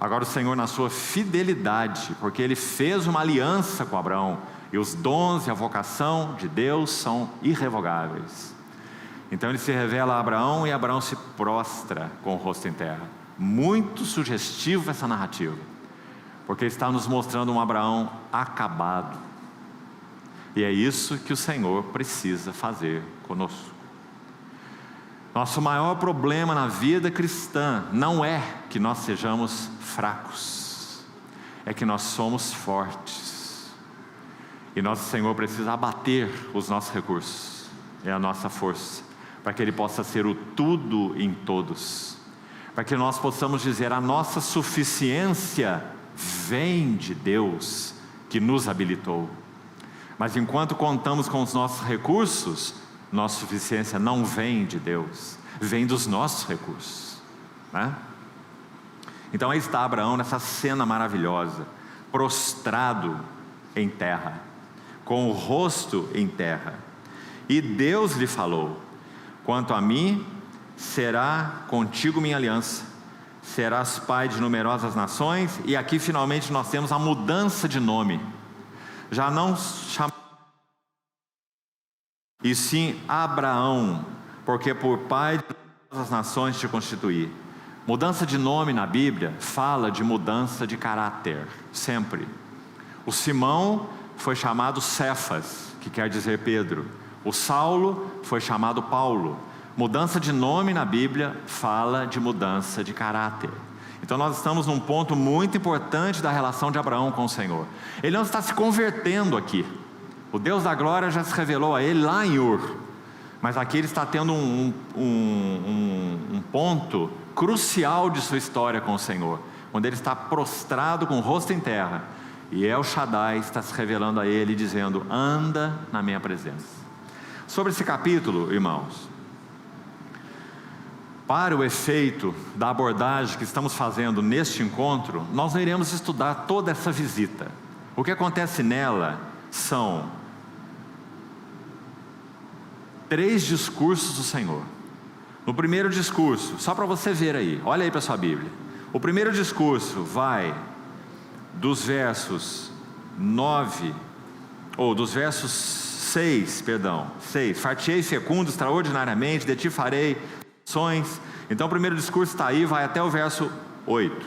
Agora o Senhor, na sua fidelidade, porque Ele fez uma aliança com Abraão, e os dons e a vocação de Deus são irrevogáveis. Então Ele se revela a Abraão, e Abraão se prostra com o rosto em terra. Muito sugestiva essa narrativa, porque está nos mostrando um Abraão acabado. E é isso que o Senhor precisa fazer conosco. Nosso maior problema na vida cristã não é que nós sejamos fracos, é que nós somos fortes. E nosso Senhor precisa abater os nossos recursos, é a nossa força, para que Ele possa ser o tudo em todos, para que nós possamos dizer: a nossa suficiência vem de Deus que nos habilitou. Mas enquanto contamos com os nossos recursos, nossa suficiência não vem de Deus, vem dos nossos recursos, né? Então aí está Abraão nessa cena maravilhosa, prostrado em terra, com o rosto em terra. E Deus lhe falou: quanto a mim, será contigo minha aliança, serás pai de numerosas nações. E aqui finalmente nós temos a mudança de nome. Já não chama, e sim Abraão, porque por pai de todas as nações te constituí. Mudança de nome na Bíblia fala de mudança de caráter, sempre. O Simão foi chamado Cefas, que quer dizer Pedro. O Saulo foi chamado Paulo. Mudança de nome na Bíblia fala de mudança de caráter. Então nós estamos num ponto muito importante da relação de Abraão com o Senhor. Ele não está se convertendo aqui. O Deus da glória já se revelou a ele lá em Ur. Mas aqui ele está tendo um ponto crucial de sua história com o Senhor, onde ele está prostrado com o rosto em terra, e El Shaddai está se revelando a ele, dizendo: anda na minha presença. Sobre esse capítulo, irmãos, para o efeito da abordagem que estamos fazendo neste encontro, nós não iremos estudar toda essa visita. O que acontece nela são 3 discursos do Senhor. No primeiro discurso, só para você ver aí, olha aí para a sua Bíblia. O primeiro discurso vai dos versos 6, fartei fecundo extraordinariamente, de ti farei nações. Então o primeiro discurso está aí, vai até o verso 8.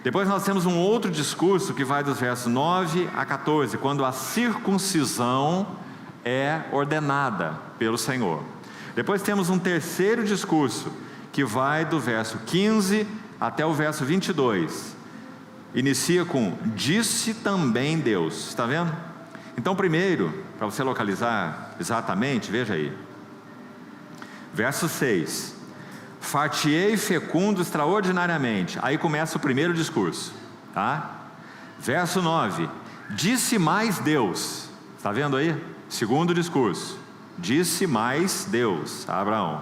Depois nós temos um outro discurso que vai dos versos 9 a 14, quando a circuncisão é ordenada pelo Senhor. Depois temos um terceiro discurso que vai do verso 15 até o verso 22. Inicia com: disse também Deus. Está vendo? Então primeiro, para você localizar exatamente, veja aí. Verso 6: fartei fecundo extraordinariamente. Aí começa o primeiro discurso, tá? Verso 9: disse mais Deus. Está vendo aí? Segundo discurso: disse mais Deus a Abraão.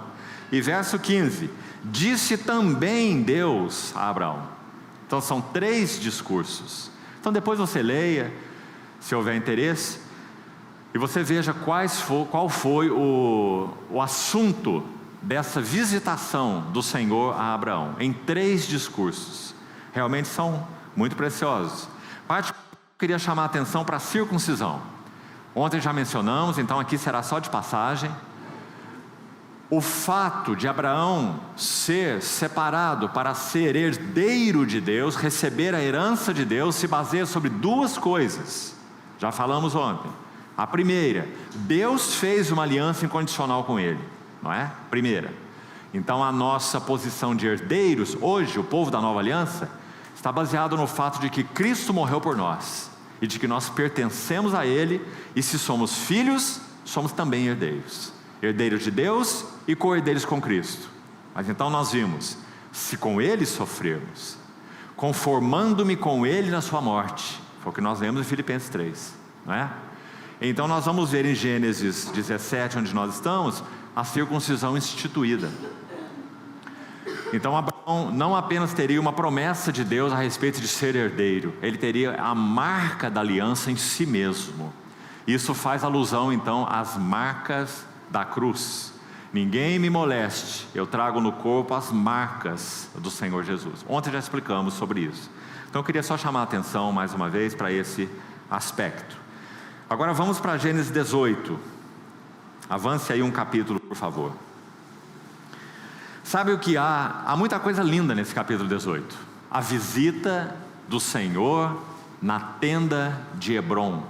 E verso 15: disse também Deus a Abraão. Então são 3 discursos. Então depois você leia, se houver interesse, e você veja qual foi o assunto dessa visitação do Senhor a Abraão, em 3 discursos. Realmente são muito preciosos. Parte que eu queria chamar a atenção para a circuncisão. Ontem já mencionamos, então aqui será só de passagem. O fato de Abraão ser separado para ser herdeiro de Deus, receber a herança de Deus, se baseia sobre 2 coisas. Já falamos ontem. A primeira, Deus fez uma aliança incondicional com ele, não é? Primeira. Então a nossa posição de herdeiros, hoje, o povo da nova aliança, está baseado no fato de que Cristo morreu por nós, e de que nós pertencemos a Ele, e se somos filhos, somos também herdeiros. Herdeiros de Deus e co-herdeiros com Cristo. Mas então nós vimos: se com Ele sofrermos, conformando-me com Ele na sua morte. Foi o que nós lemos em Filipenses 3, não é? Então nós vamos ver em Gênesis 17, onde nós estamos, a circuncisão instituída. Então Abraão não apenas teria uma promessa de Deus a respeito de ser herdeiro, ele teria a marca da aliança em si mesmo. Isso faz alusão então às marcas da cruz. Ninguém me moleste, eu trago no corpo as marcas do Senhor Jesus. Ontem já explicamos sobre isso. Então eu queria só chamar a atenção mais uma vez para esse aspecto. Agora vamos para Gênesis 18. Avance aí um capítulo, por favor. Sabe o que há? Há muita coisa linda nesse capítulo 18. A visita do Senhor na tenda de Hebrom,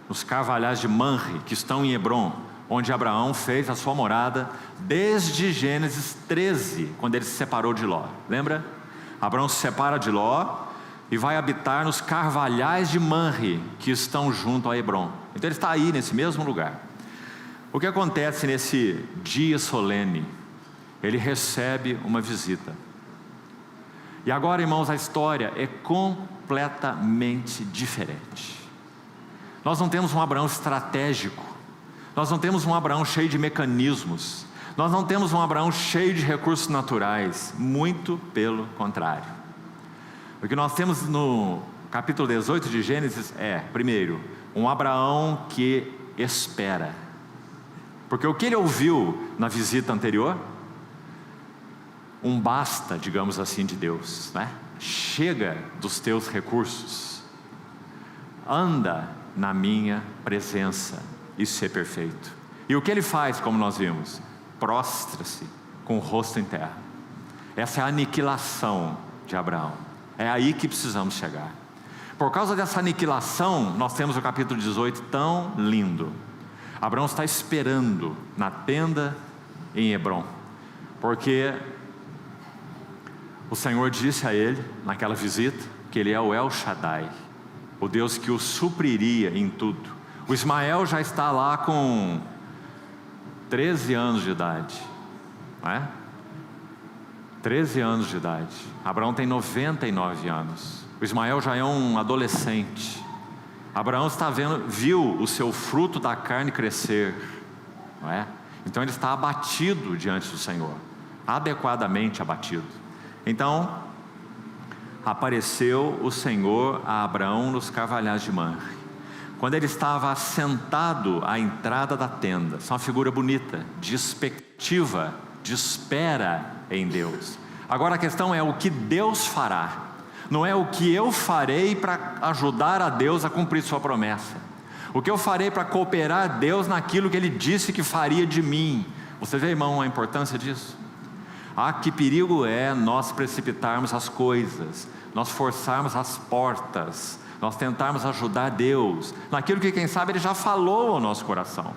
nos carvalhais de Manre, que estão em Hebrom, onde Abraão fez a sua morada desde Gênesis 13, quando ele se separou de Ló. Lembra? Abraão se separa de Ló e vai habitar nos carvalhais de Manre, que estão junto a Hebrom. Então ele está aí nesse mesmo lugar. O que acontece nesse dia solene? Ele recebe uma visita. E agora, irmãos, a história é completamente diferente. Nós não temos um Abraão estratégico. Nós não temos um Abraão cheio de mecanismos. Nós não temos um Abraão cheio de recursos naturais. Muito pelo contrário. O que nós temos no capítulo 18 de Gênesis é, primeiro, um Abraão que espera. Porque o que ele ouviu na visita anterior? Um basta, digamos assim, de Deus, né? Chega dos teus recursos, anda na minha presença, isso é perfeito. E o que ele faz, como nós vimos? Prostra-se com o rosto em terra. Essa é a aniquilação de Abraão. É aí que precisamos chegar. Por causa dessa aniquilação, nós temos o capítulo 18 tão lindo. Abraão está esperando na tenda em Hebrom, porque o Senhor disse a ele, naquela visita, que ele é o El Shaddai, o Deus que o supriria em tudo. O Ismael já está lá com 13 anos de idade, não é? 13 anos de idade. Abraão tem 99 anos. O Ismael já é um adolescente. Abraão viu o seu fruto da carne crescer, não é? Então ele está abatido diante do Senhor, adequadamente abatido. Então, apareceu o Senhor a Abraão nos carvalhais de Manre, quando ele estava assentado à entrada da tenda. Isso é uma figura bonita, de expectativa, de espera em Deus. Agora a questão é o que Deus fará, não é o que eu farei para ajudar a Deus a cumprir sua promessa, o que eu farei para cooperar a Deus naquilo que Ele disse que faria de mim. Você vê, irmão, a importância disso? Que perigo é nós precipitarmos as coisas, nós forçarmos as portas, nós tentarmos ajudar Deus naquilo que quem sabe Ele já falou ao nosso coração,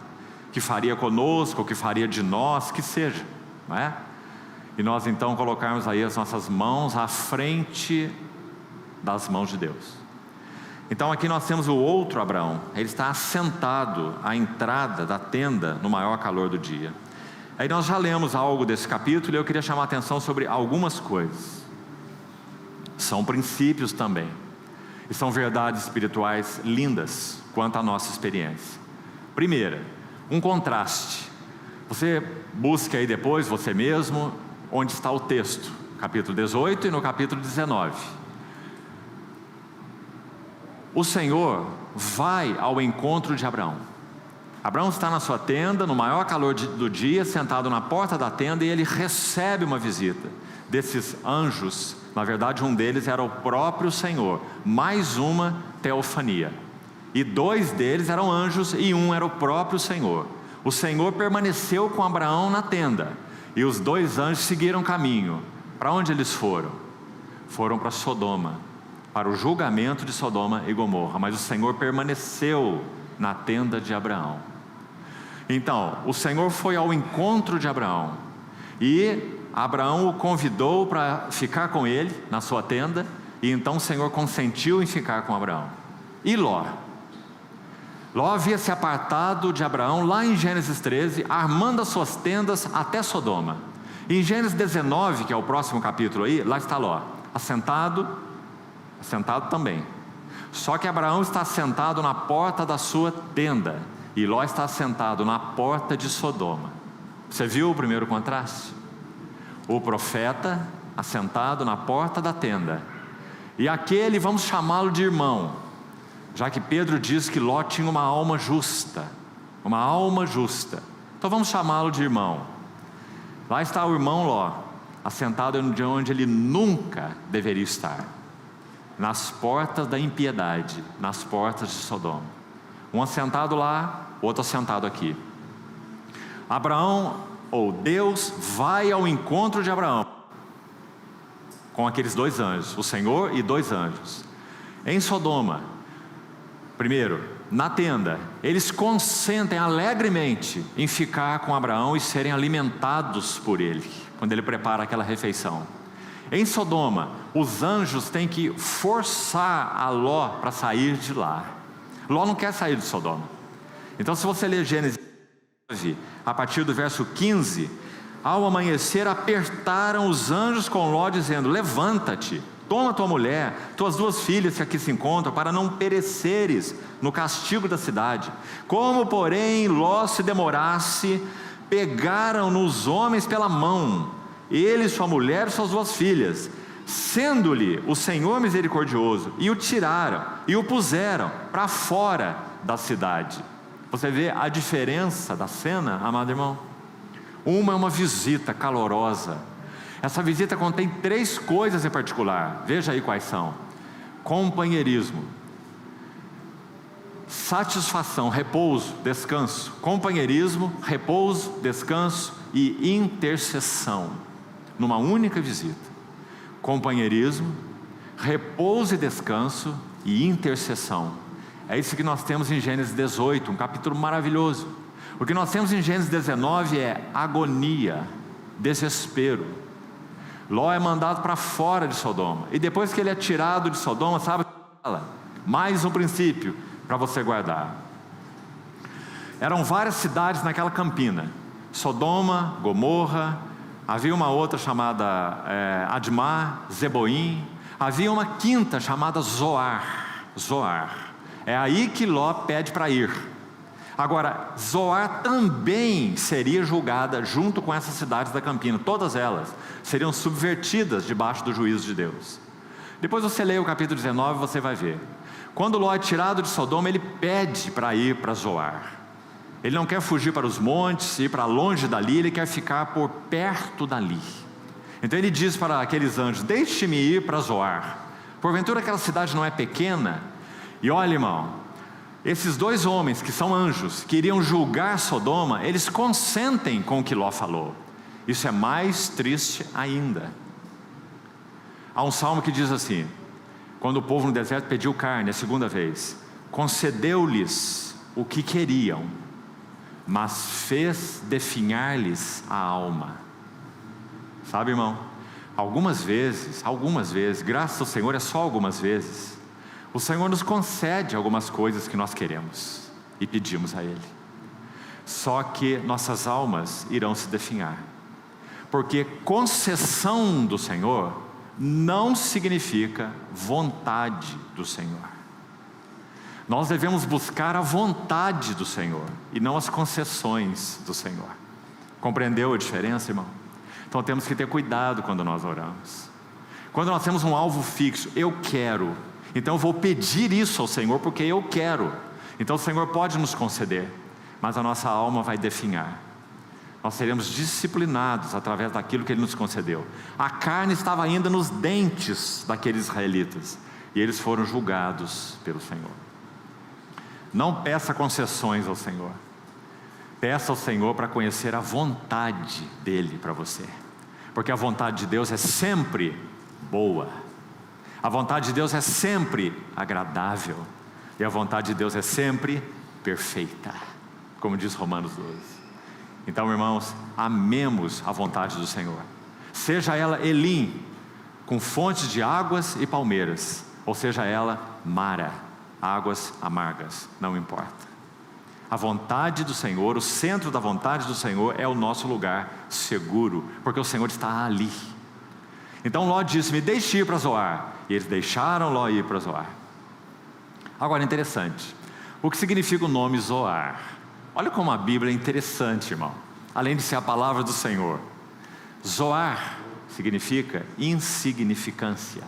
que faria conosco, que faria de nós, que seja, não é? E nós então colocarmos aí as nossas mãos à frente das mãos de Deus. Então aqui nós temos o outro Abraão, ele está assentado à entrada da tenda no maior calor do dia. Aí nós já lemos algo desse capítulo e eu queria chamar a atenção sobre algumas coisas. São princípios também, e são verdades espirituais lindas quanto à nossa experiência. Primeira, um contraste. Você busca aí depois, você mesmo, onde está o texto, capítulo 18 e no capítulo 19. O Senhor vai ao encontro de Abraão. Abraão está na sua tenda, no maior calor do dia, sentado na porta da tenda, e ele recebe uma visita desses anjos. Na verdade, um deles era o próprio Senhor, mais uma teofania. E 2 deles eram anjos e um era o próprio Senhor. O Senhor permaneceu com Abraão na tenda, e os 2 anjos seguiram caminho. Para onde eles foram? Foram para Sodoma, para o julgamento de Sodoma e Gomorra. Mas o Senhor permaneceu na tenda de Abraão. Então, o Senhor foi ao encontro de Abraão, e Abraão o convidou para ficar com ele na sua tenda, e então o Senhor consentiu em ficar com Abraão. E Ló? Ló havia se apartado de Abraão lá em Gênesis 13, armando as suas tendas até Sodoma. E em Gênesis 19, que é o próximo capítulo aí, lá está Ló, assentado também. Só que Abraão está sentado na porta da sua tenda, e Ló está sentado na porta de Sodoma. Você viu o primeiro contraste? O profeta assentado na porta da tenda, e aquele, vamos chamá-lo de irmão, já que Pedro diz que Ló tinha uma alma justa, então vamos chamá-lo de irmão. Lá está o irmão Ló, assentado onde ele nunca deveria estar, nas portas da impiedade, nas portas de Sodoma. Um assentado lá, outro assentado aqui. Abraão, ou Deus, vai ao encontro de Abraão com aqueles dois anjos, o Senhor e dois anjos. Em Sodoma, primeiro, na tenda, eles consentem alegremente em ficar com Abraão e serem alimentados por ele, quando ele prepara aquela refeição. Em Sodoma, os anjos têm que forçar a Ló para sair de lá. Ló não quer sair de Sodoma. Então, se você ler Gênesis 9, a partir do verso 15, ao amanhecer apertaram os anjos com Ló, dizendo: levanta-te, toma tua mulher, tuas duas filhas que aqui se encontram, para não pereceres no castigo da cidade. Como, porém, Ló se demorasse, pegaram-no os homens pela mão, ele, sua mulher e suas duas filhas, sendo-lhe o Senhor misericordioso, e o tiraram e o puseram para fora da cidade. Você vê a diferença da cena, amado irmão? Uma é uma visita calorosa. Essa visita contém 3 coisas em particular. Veja aí quais são: companheirismo, satisfação, repouso, descanso. Companheirismo, repouso, descanso e intercessão, numa única visita. Companheirismo, repouso e descanso e intercessão. É isso que nós temos em Gênesis 18, um capítulo maravilhoso. O que nós temos em Gênesis 19 é agonia, desespero. Ló é mandado para fora de Sodoma, e depois que ele é tirado de Sodoma, sabe o que fala? Mais um princípio para você guardar. Eram várias cidades naquela campina: Sodoma, Gomorra, havia uma outra chamada Admá, Zeboim, havia uma quinta chamada Zoar. É aí que Ló pede para ir. Agora, Zoar também seria julgada junto com essas cidades da campina. Todas elas seriam subvertidas debaixo do juízo de Deus. Depois você lê o capítulo 19, você vai ver. Quando Ló é tirado de Sodoma, ele pede para ir para Zoar. Ele não quer fugir para os montes, ir para longe dali, ele quer ficar por perto dali. Então ele diz para aqueles anjos: deixe-me ir para Zoar. Porventura aquela cidade não é pequena? E olha, irmão, esses 2 homens que são anjos, que iriam julgar Sodoma, eles consentem com o que Ló falou. Isso é mais triste ainda. Há um salmo que diz assim: quando o povo no deserto pediu carne a segunda vez, concedeu-lhes o que queriam, mas fez definhar-lhes a alma. Sabe, irmão, algumas vezes, graças ao Senhor, é só algumas vezes, o Senhor nos concede algumas coisas que nós queremos e pedimos a Ele. Só que nossas almas irão se definhar, porque concessão do Senhor não significa vontade do Senhor. Nós devemos buscar a vontade do Senhor e não as concessões do Senhor. Compreendeu a diferença, irmão? Então temos que ter cuidado quando nós oramos. Quando nós temos um alvo fixo: eu quero, então eu vou pedir isso ao Senhor porque eu quero. Então o Senhor pode nos conceder, mas a nossa alma vai definhar. Nós seremos disciplinados através daquilo que Ele nos concedeu. A carne estava ainda nos dentes daqueles israelitas, e eles foram julgados pelo Senhor. Não peça concessões ao Senhor. Peça ao Senhor para conhecer a vontade dEle para você, porque a vontade de Deus é sempre boa, a vontade de Deus é sempre agradável, e a vontade de Deus é sempre perfeita, como diz Romanos 12. Então, irmãos, amemos a vontade do Senhor, seja ela Elim, com fontes de águas e palmeiras, ou seja ela Mara, águas amargas, não importa. A vontade do Senhor, o centro da vontade do Senhor é o nosso lugar seguro, porque o Senhor está ali. Então Ló disse: me deixe ir para Zoar. E eles deixaram Ló ir para Zoar. Agora, interessante, o que significa o nome Zoar? Olha como a Bíblia é interessante, irmão. Além de ser a palavra do Senhor, Zoar significa insignificância.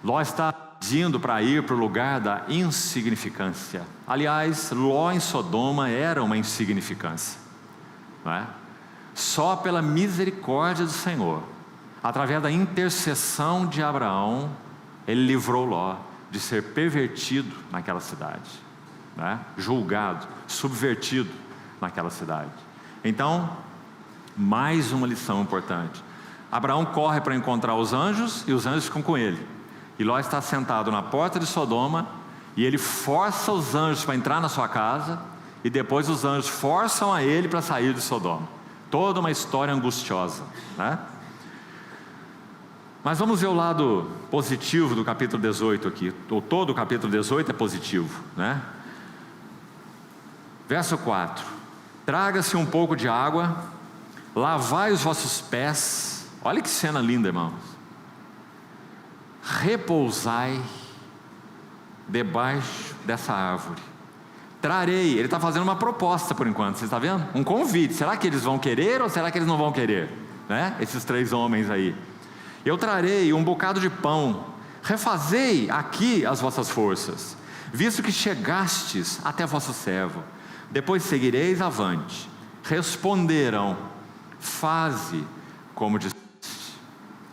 Ló está pedindo para ir para o lugar da insignificância. Aliás, Ló em Sodoma era uma insignificância, não é? Só pela misericórdia do Senhor, através da intercessão de Abraão, ele livrou Ló de ser pervertido naquela cidade, né? Julgado, subvertido naquela cidade. Então, mais uma lição importante. Abraão corre para encontrar os anjos e os anjos ficam com ele. E Ló está sentado na porta de Sodoma e ele força os anjos para entrar na sua casa e depois os anjos forçam a ele para sair de Sodoma. Toda uma história angustiosa, né? Mas vamos ver o lado positivo do capítulo 18 aqui. Todo o capítulo 18 é positivo, né? Verso 4: traga-se um pouco de água, lavai os vossos pés. Olha que cena linda, irmãos. Repousai debaixo dessa árvore. Trarei, ele está fazendo uma proposta por enquanto, você está vendo? Um convite. Será que eles vão querer ou será que eles não vão querer, né? Esses 3 homens aí. Eu trarei um bocado de pão, refazei aqui as vossas forças, visto que chegastes até vosso servo. Depois seguireis avante. Responderam: faze como disseste.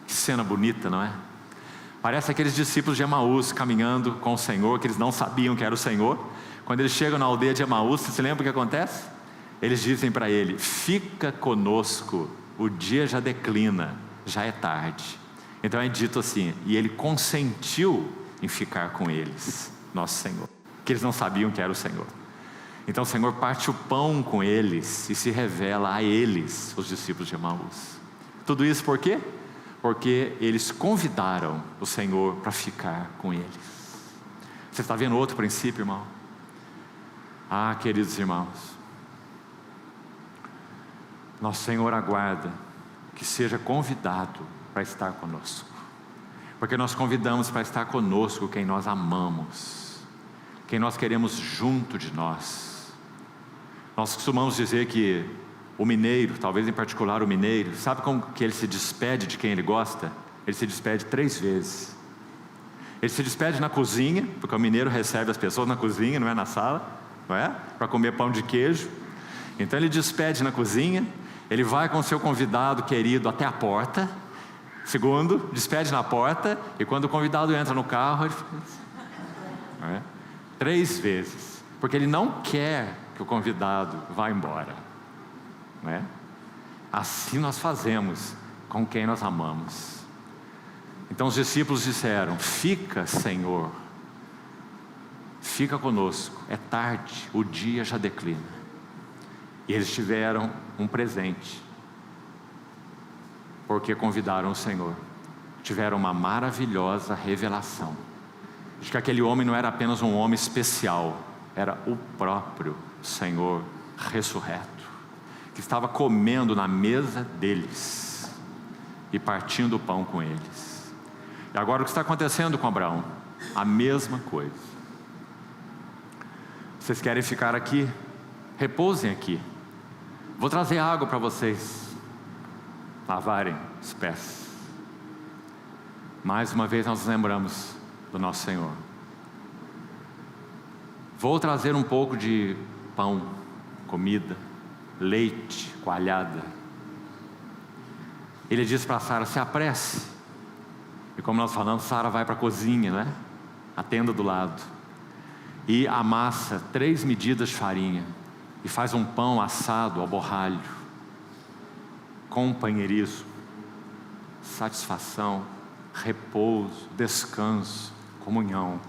Que cena bonita, não é? Parece aqueles discípulos de Emaús caminhando com o Senhor, que eles não sabiam que era o Senhor. Quando eles chegam na aldeia de Emaús, você se lembra o que acontece? Eles dizem para ele: fica conosco, o dia já declina, já é tarde. Então é dito assim, e ele consentiu em ficar com eles, nosso Senhor, que eles não sabiam que era o Senhor. Então o Senhor parte o pão com eles e se revela a eles, os discípulos de Emaús. Tudo isso por quê? Porque eles convidaram o Senhor para ficar com eles. Você está vendo outro princípio, irmão? Ah, queridos irmãos, nosso Senhor aguarda que seja convidado para estar conosco, porque nós convidamos para estar conosco quem nós amamos, quem nós queremos junto de nós. Nós costumamos dizer que o mineiro, talvez em particular o mineiro, sabe como que ele se despede de quem ele gosta? Ele se despede 3 vezes. Ele se despede na cozinha, porque o mineiro recebe as pessoas na cozinha, não é na sala, não é? Para comer pão de queijo. Então ele despede na cozinha, ele vai com o seu convidado querido até a porta. Segundo, despede na porta, e quando o convidado entra no carro, ele fica assim, não é? 3 vezes, porque ele não quer que o convidado vá embora, não é? Assim nós fazemos com quem nós amamos. Então os discípulos disseram: fica, Senhor, fica conosco, é tarde, o dia já declina. E eles tiveram um presente, porque convidaram o Senhor. Tiveram uma maravilhosa revelação de que aquele homem não era apenas um homem especial, era o próprio Senhor ressurreto, que estava comendo na mesa deles e partindo o pão com eles. E agora o que está acontecendo com Abraão? A mesma coisa. Vocês querem ficar aqui? Repousem aqui. Vou trazer água para vocês lavarem os pés. Mais uma vez nós nos lembramos do nosso Senhor. Vou trazer um pouco de pão, comida, leite, coalhada. Ele diz para Sara: se apresse. E como nós falamos, Sara vai para a cozinha, né? A tenda do lado, e amassa 3 medidas de farinha e faz um pão assado ao borralho. Companheirismo, satisfação, repouso, descanso, comunhão.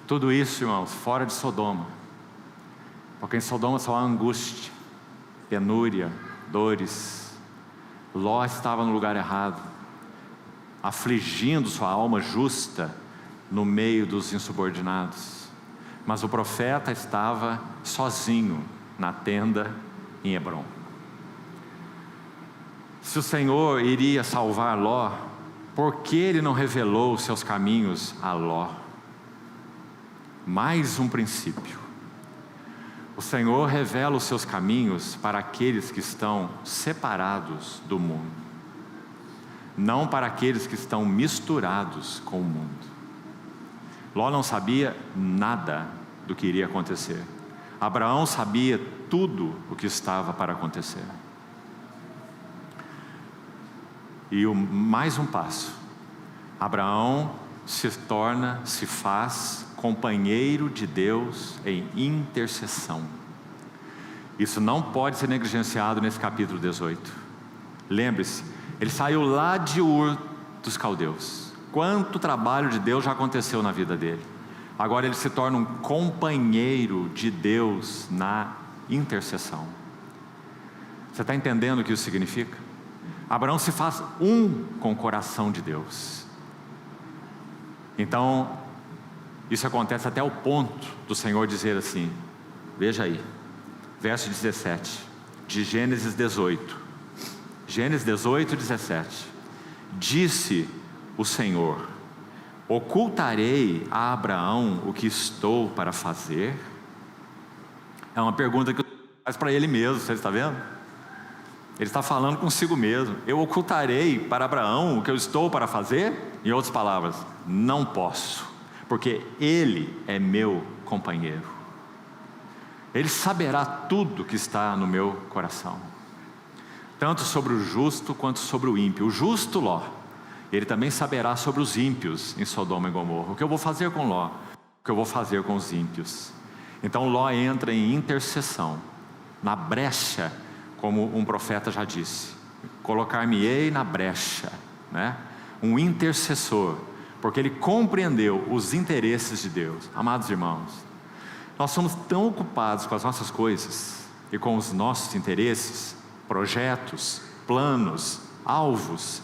Tudo isso, irmãos, fora de Sodoma, porque em Sodoma só há angústia, penúria, dores. Ló estava no lugar errado, afligindo sua alma justa no meio dos insubordinados. Mas o profeta estava sozinho na tenda em Hebrom. Se o Senhor iria salvar Ló, por que Ele não revelou os seus caminhos a Ló? Mais um princípio. O Senhor revela os seus caminhos para aqueles que estão separados do mundo, não para aqueles que estão misturados com o mundo. Ló não sabia nada do que iria acontecer. Abraão sabia tudo o que estava para acontecer. E mais um passo. Abraão se faz companheiro de Deus em intercessão. Isso não pode ser negligenciado nesse capítulo 18. Lembre-se, ele saiu lá de Ur dos Caldeus. Quanto trabalho de Deus já aconteceu na vida dele. Agora ele se torna um companheiro de Deus na intercessão. Você está entendendo o que isso significa? Abraão se faz um com o coração de Deus. Então, isso acontece até o ponto do Senhor dizer assim, veja aí, verso 17, de Gênesis 18. Gênesis 18, 17. Disse o Senhor: ocultarei a Abraão o que estou para fazer? É uma pergunta que faz para ele mesmo, você está vendo? Ele está falando consigo mesmo. Eu ocultarei para Abraão o que eu estou para fazer? Em outras palavras, não posso, porque ele é meu companheiro. Ele saberá tudo que está no meu coração, tanto sobre o justo quanto sobre o ímpio. O justo Ló, ele também saberá sobre os ímpios em Sodoma e Gomorra. O que eu vou fazer com Ló? O que eu vou fazer com os ímpios? Então Ló entra em intercessão, na brecha, como um profeta já disse. Colocar-me-ei na brecha, né? Um intercessor, porque ele compreendeu os interesses de Deus. Amados irmãos, nós somos tão ocupados com as nossas coisas e com os nossos interesses, projetos, planos, alvos,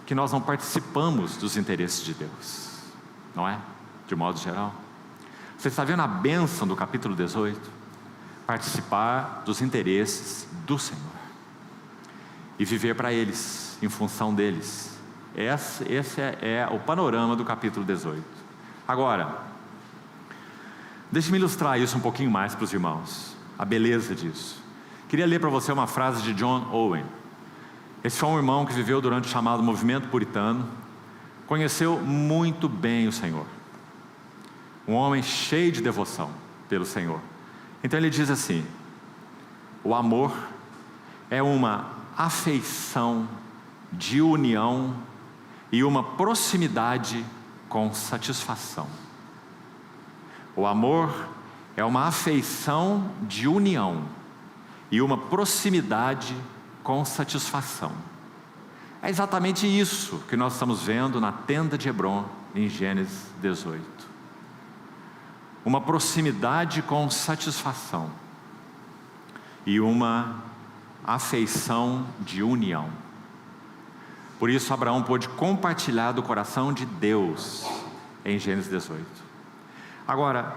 que nós não participamos dos interesses de Deus, não é? De modo geral. Você está vendo a bênção do capítulo 18? Participar dos interesses do Senhor e viver para eles, em função deles. Esse é o panorama do capítulo 18. Agora, deixe-me ilustrar isso um pouquinho mais para os irmãos, a beleza disso. Queria ler para você uma frase de John Owen. Esse foi um irmão que viveu durante o chamado movimento puritano, conheceu muito bem o Senhor, um homem cheio de devoção pelo Senhor. Então ele diz assim: o amor é uma afeição de união e uma proximidade com satisfação. O amor é uma afeição de união e uma proximidade com satisfação. É exatamente isso que nós estamos vendo na tenda de Hebron, em Gênesis 18. Uma proximidade com satisfação e uma afeição de união. Por isso Abraão pôde compartilhar do coração de Deus em Gênesis 18. Agora,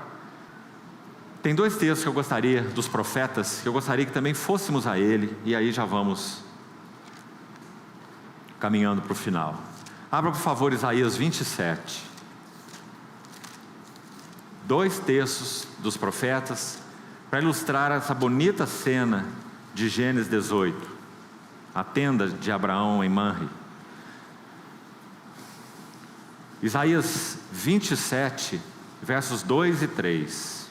tem dois textos que eu gostaria, dos profetas, que eu gostaria que também fôssemos a ele, e aí já vamos caminhando para o final. Abra por favor Isaías 27. Dois textos dos profetas para ilustrar essa bonita cena de Gênesis 18, a tenda de Abraão em Manre. Isaías 27, versos 2 e 3.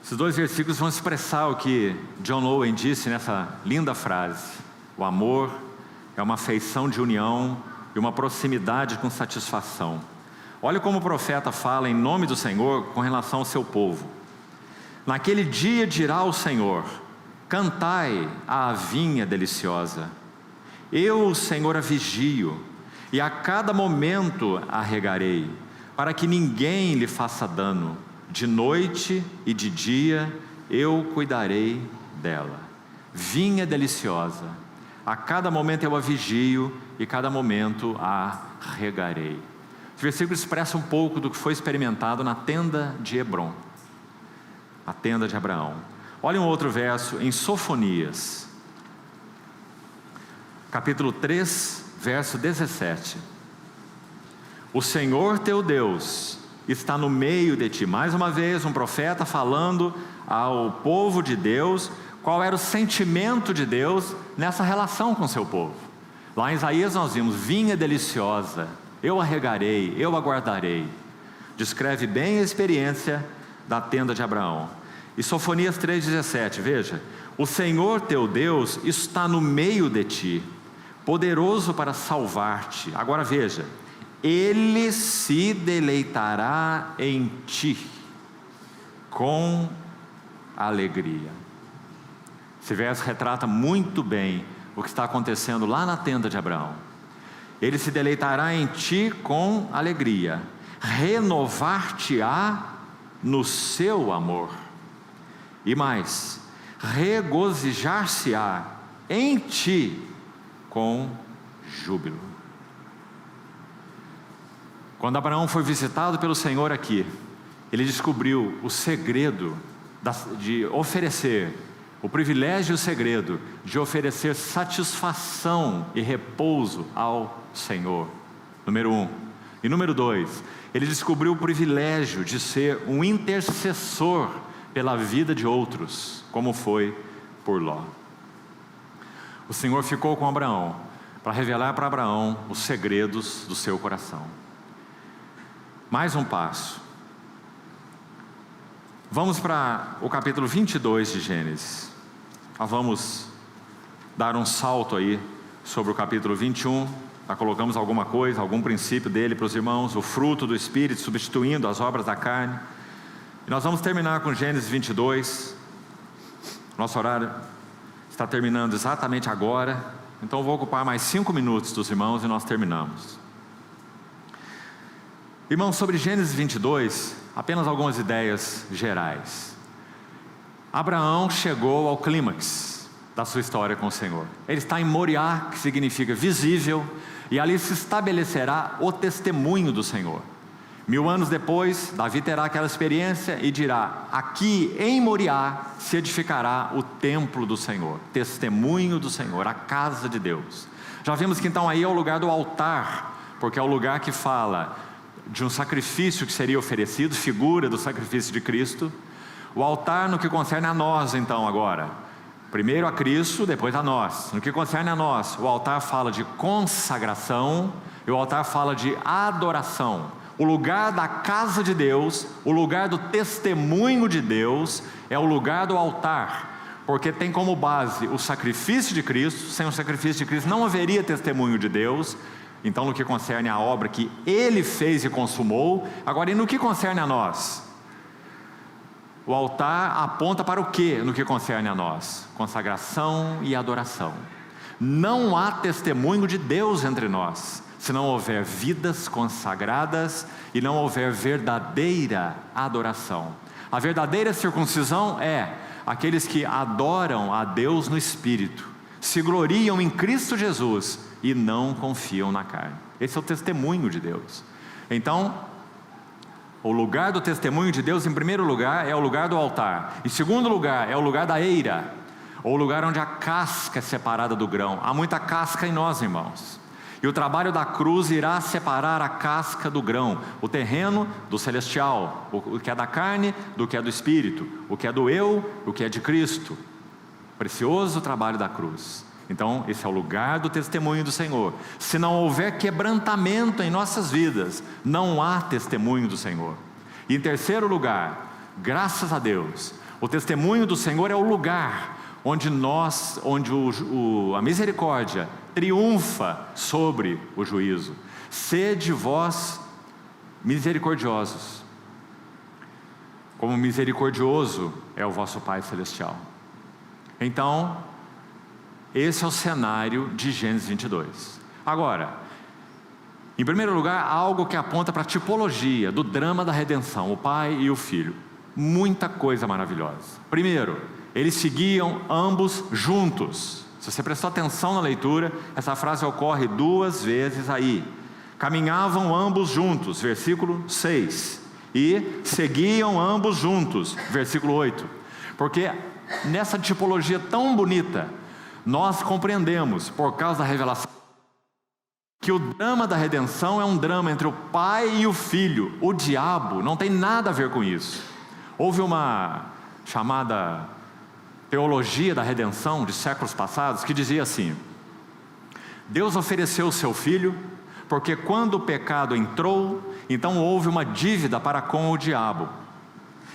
Esses dois versículos vão expressar o que John Owen disse nessa linda frase: o amor é uma afeição de união e uma proximidade com satisfação. Olha como o profeta fala em nome do Senhor com relação ao seu povo. Naquele dia dirá o Senhor: cantai à vinha deliciosa. Eu, o Senhor, a vigio, e a cada momento a regarei, para que ninguém lhe faça dano. De noite e de dia eu cuidarei dela. Vinha deliciosa, a cada momento eu a vigio, e cada momento a regarei. Esse versículo expressa um pouco do que foi experimentado na tenda de Hebron, a tenda de Abraão. Olha um outro verso em Sofonias, capítulo 3, verso 17. O Senhor teu Deus está no meio de ti. Mais uma vez um profeta falando ao povo de Deus qual era o sentimento de Deus nessa relação com seu povo. Lá em Isaías nós vimos: vinha deliciosa, eu a regarei, eu a guardarei. descreve bem a experiência da tenda de Abraão. E Sofonias 3,17, veja: o Senhor teu Deus está no meio de ti, poderoso para salvar-te. Agora veja: Ele se deleitará em ti com alegria. Esse verso retrata muito bem o que está acontecendo lá na tenda de Abraão. Ele se deleitará em ti com alegria, renovar-te-á no seu amor, e mais, regozijar-se-á em ti com júbilo. Quando Abraão foi visitado pelo Senhor aqui, ele descobriu o segredo de oferecer, o privilégio e o segredo de oferecer satisfação e repouso ao Senhor, número 1. E número 2, ele descobriu o privilégio de ser um intercessor pela vida de outros, como foi por Ló. O Senhor ficou com Abraão para revelar para Abraão os segredos do seu coração. Mais um passo. Vamos para o capítulo 22 de Gênesis. Nós vamos dar um salto aí sobre o capítulo 21. Já colocamos alguma coisa, algum princípio dele para os irmãos, o fruto do Espírito substituindo as obras da carne. E nós vamos terminar com Gênesis 22. Nosso horário está terminando exatamente agora, então eu vou ocupar mais 5 minutos dos irmãos e nós terminamos. Irmãos, sobre Gênesis 22, apenas algumas ideias gerais. Abraão chegou ao clímax da sua história com o Senhor. Ele está em Moriá, que significa visível, e ali se estabelecerá o testemunho do Senhor. 1000 anos depois, Davi terá aquela experiência e dirá: aqui em Moriá se edificará o templo do Senhor, testemunho do Senhor, a casa de Deus. Já vimos que então aí é o lugar do altar, porque é o lugar que fala de um sacrifício que seria oferecido, figura do sacrifício de Cristo. O altar no que concerne a nós então agora, primeiro a Cristo, depois a nós. No que concerne a nós, o altar fala de consagração e o altar fala de adoração. O lugar da casa de Deus, o lugar do testemunho de Deus, é o lugar do altar, porque tem como base o sacrifício de Cristo. Sem o sacrifício de Cristo não haveria testemunho de Deus. Então, no que concerne a obra que Ele fez e consumou. Agora, e no que concerne a nós? O altar aponta para o que no que concerne a nós? Consagração e adoração. Não há testemunho de Deus entre nós, se não houver vidas consagradas e não houver verdadeira adoração. A verdadeira circuncisão é aqueles que adoram a Deus no Espírito, se gloriam em Cristo Jesus e não confiam na carne. Esse é o testemunho de Deus. Então, o lugar do testemunho de Deus, em primeiro lugar, é o lugar do altar. Em segundo lugar, é o lugar da eira, ou o lugar onde a casca é separada do grão. Há muita casca em nós, irmãos. E o trabalho da cruz irá separar a casca do grão, o terreno do celestial, o que é da carne do que é do Espírito, o que é do eu, o que é de Cristo. Precioso trabalho da cruz. Então, esse é o lugar do testemunho do Senhor. Se não houver quebrantamento em nossas vidas, não há testemunho do Senhor. E em terceiro lugar, graças a Deus, o testemunho do Senhor é o lugar onde a misericórdia triunfa sobre o juízo. Sede vós misericordiosos, como misericordioso é o vosso Pai Celestial. Então, esse é o cenário de Gênesis 22. Agora, em primeiro lugar, algo que aponta para a tipologia do drama da redenção, o Pai e o Filho. Muita coisa maravilhosa. Primeiro, eles seguiam ambos juntos. Se você prestou atenção na leitura, essa frase ocorre 2 vezes aí. Caminhavam ambos juntos, versículo 6. E seguiam ambos juntos, versículo 8. Porque nessa tipologia tão bonita, nós compreendemos, por causa da revelação, que o drama da redenção é um drama entre o Pai e o Filho. O diabo não tem nada a ver com isso. Houve uma chamada teologia da redenção de séculos passados que dizia assim: Deus ofereceu o seu Filho porque quando o pecado entrou, então houve uma dívida para com o diabo.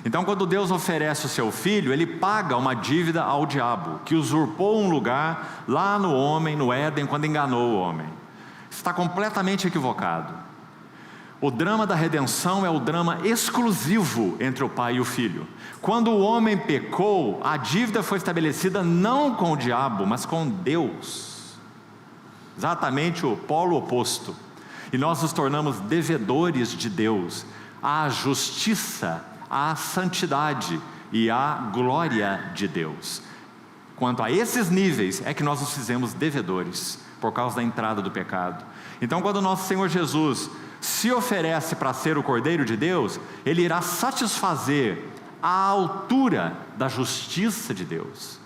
Então, quando Deus oferece o seu Filho, Ele paga uma dívida ao diabo, que usurpou um lugar lá no homem, no Éden, quando enganou o homem. Está completamente equivocado. O drama da redenção é o drama exclusivo entre o Pai e o Filho. Quando o homem pecou, a dívida foi estabelecida não com o diabo, mas com Deus. Exatamente o polo oposto. E nós nos tornamos devedores de Deus, à justiça, à santidade e à glória de Deus. Quanto a esses níveis é que nós nos fizemos devedores, por causa da entrada do pecado. Então, quando o nosso Senhor Jesus se oferece para ser o Cordeiro de Deus, Ele irá satisfazer a altura da justiça de Deus,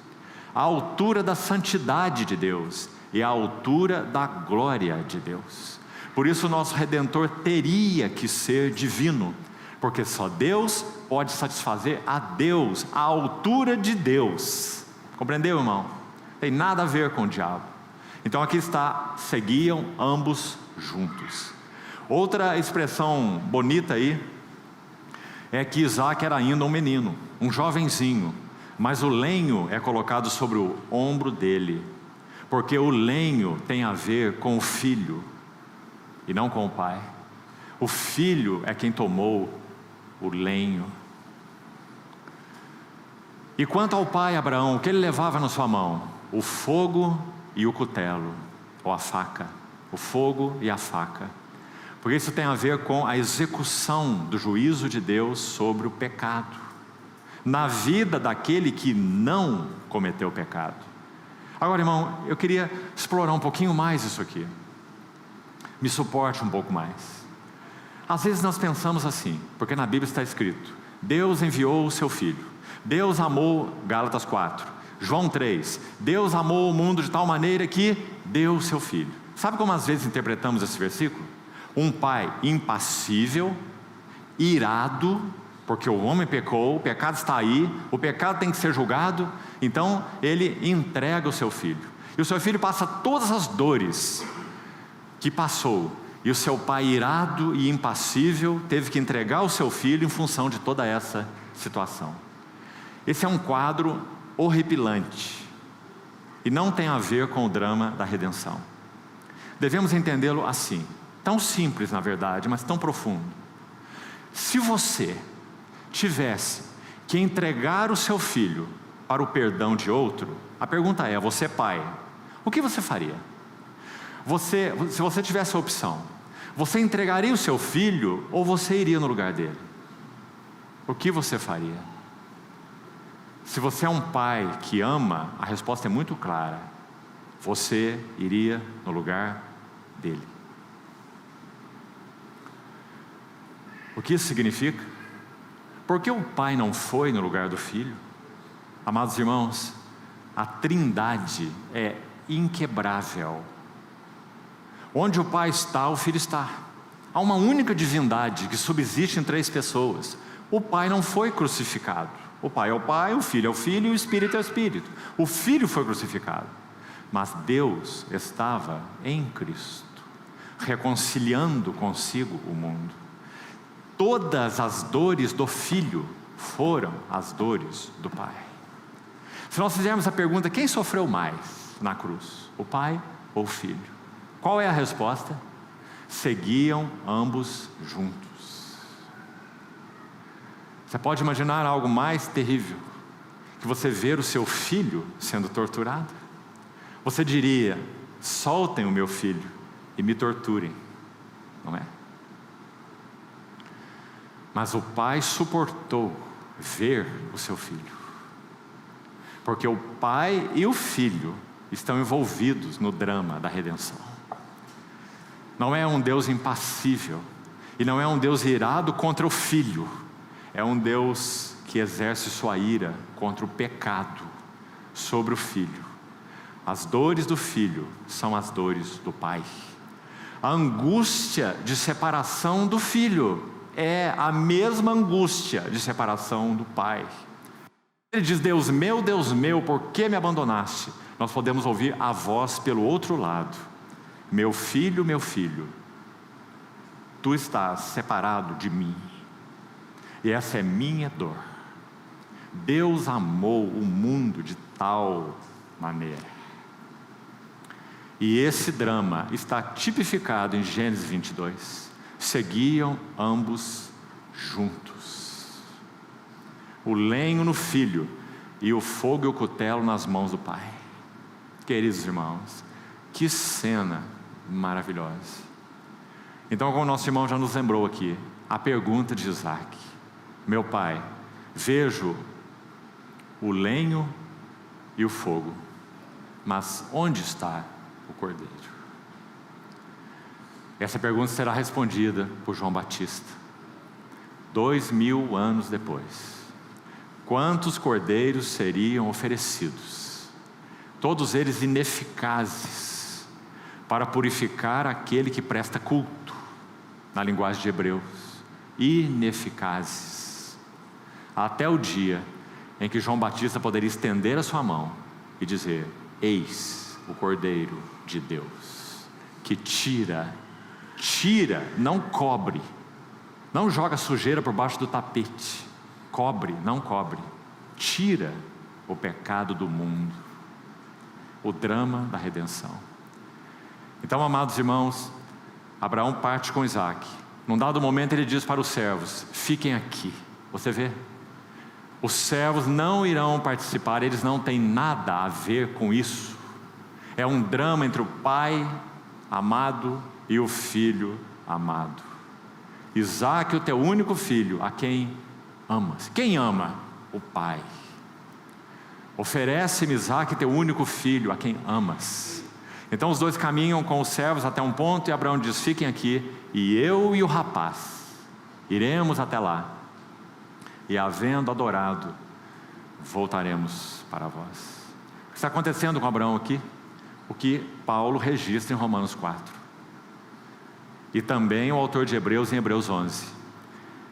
a altura da santidade de Deus e a altura da glória de Deus. Por isso o nosso Redentor teria que ser divino, porque só Deus pode satisfazer a Deus, a altura de Deus. Compreendeu, irmão? Tem nada a ver com o diabo. Então aqui está, seguiam ambos juntos. Outra expressão bonita aí é que Isaac era ainda um menino, um jovenzinho, mas o lenho é colocado sobre o ombro dele, porque o lenho tem a ver com o filho e não com o pai. O filho é quem tomou o lenho. E quanto ao pai Abraão, o que ele levava na sua mão? O fogo e o cutelo, ou a faca. O fogo e a faca. Porque isso tem a ver com a execução do juízo de Deus sobre o pecado, na vida daquele que não cometeu pecado. Agora, irmão, eu queria explorar um pouquinho mais isso aqui. Me suporte um pouco mais. Às vezes nós pensamos assim, porque na Bíblia está escrito: Deus enviou o seu Filho. Deus amou, Gálatas 4, João 3, Deus amou o mundo de tal maneira que deu o seu Filho. Sabe como às vezes interpretamos esse versículo? Um pai impassível, irado, porque o homem pecou, o pecado está aí, o pecado tem que ser julgado, então ele entrega o seu filho. E o seu filho passa todas as dores que passou, e o seu pai irado e impassível teve que entregar o seu filho em função de toda essa situação. Esse é um quadro horripilante, e não tem a ver com o drama da redenção. Devemos entendê-lo assim, tão simples na verdade, mas tão profundo. Se você tivesse que entregar o seu filho para o perdão de outro, a pergunta é: você pai, o que você faria? Se você tivesse a opção, você entregaria o seu filho ou você iria no lugar dele? O que você faria? Se você é um pai que ama, a resposta é muito clara: você iria no lugar dele. O que isso significa? Por que o pai não foi no lugar do filho? Amados irmãos, a Trindade é inquebrável. Onde o pai está, o filho está. Há uma única divindade que subsiste em três pessoas. O pai não foi crucificado. O pai é o pai, o filho é o filho e o espírito é o espírito. O filho foi crucificado, mas Deus estava em Cristo, reconciliando consigo o mundo. Todas as dores do filho foram as dores do pai. Se nós fizermos a pergunta: quem sofreu mais na cruz? O pai ou o filho? Qual é a resposta? Seguiam ambos juntos. Você pode imaginar algo mais terrível que você ver o seu filho sendo torturado? Você diria: soltem o meu filho e me torturem, não é? Mas o pai suportou ver o seu filho, porque o pai e o filho estão envolvidos no drama da redenção. Não é um Deus impassível, e não é um Deus irado contra o filho, é um Deus que exerce sua ira contra o pecado sobre o filho. As dores do filho são as dores do pai. A angústia de separação do filho é a mesma angústia de separação do pai. Ele diz: Deus meu, por que me abandonaste? Nós podemos ouvir a voz pelo outro lado: meu filho, tu estás separado de mim. E essa é minha dor. Deus amou o mundo de tal maneira. E esse drama está tipificado em Gênesis 22. Seguiam ambos juntos. O lenho no filho e o fogo e o cutelo nas mãos do pai. Queridos irmãos, que cena maravilhosa. Então, como o nosso irmão já nos lembrou aqui, a pergunta de Isaac: meu pai, vejo o lenho e o fogo, mas onde está o cordeiro? Essa pergunta será respondida por João Batista 2000 anos depois. Quantos cordeiros seriam oferecidos? Todos eles ineficazes para purificar aquele que presta culto, na linguagem de Hebreus, ineficazes, até o dia em que João Batista poderia estender a sua mão e dizer: eis o Cordeiro de Deus, que tira, não cobre, não joga sujeira por baixo do tapete, cobre, não cobre, tira o pecado do mundo, o drama da redenção. Então, amados irmãos, Abraão parte com Isaac. Num dado momento ele diz para os servos: fiquem aqui. Você vê? Os servos não irão participar, eles não têm nada a ver com isso. É um drama entre o pai amado e o filho amado. Isaac, o teu único filho, a quem amas. Quem ama? O pai. Oferece-me, Isaac, teu único filho, a quem amas. Então os dois caminham com os servos até um ponto, e Abraão diz: fiquem aqui, e eu e o rapaz iremos até lá, e havendo adorado, voltaremos para vós. O que está acontecendo com Abraão aqui? O que Paulo registra em Romanos 4, e também o autor de Hebreus em Hebreus 11.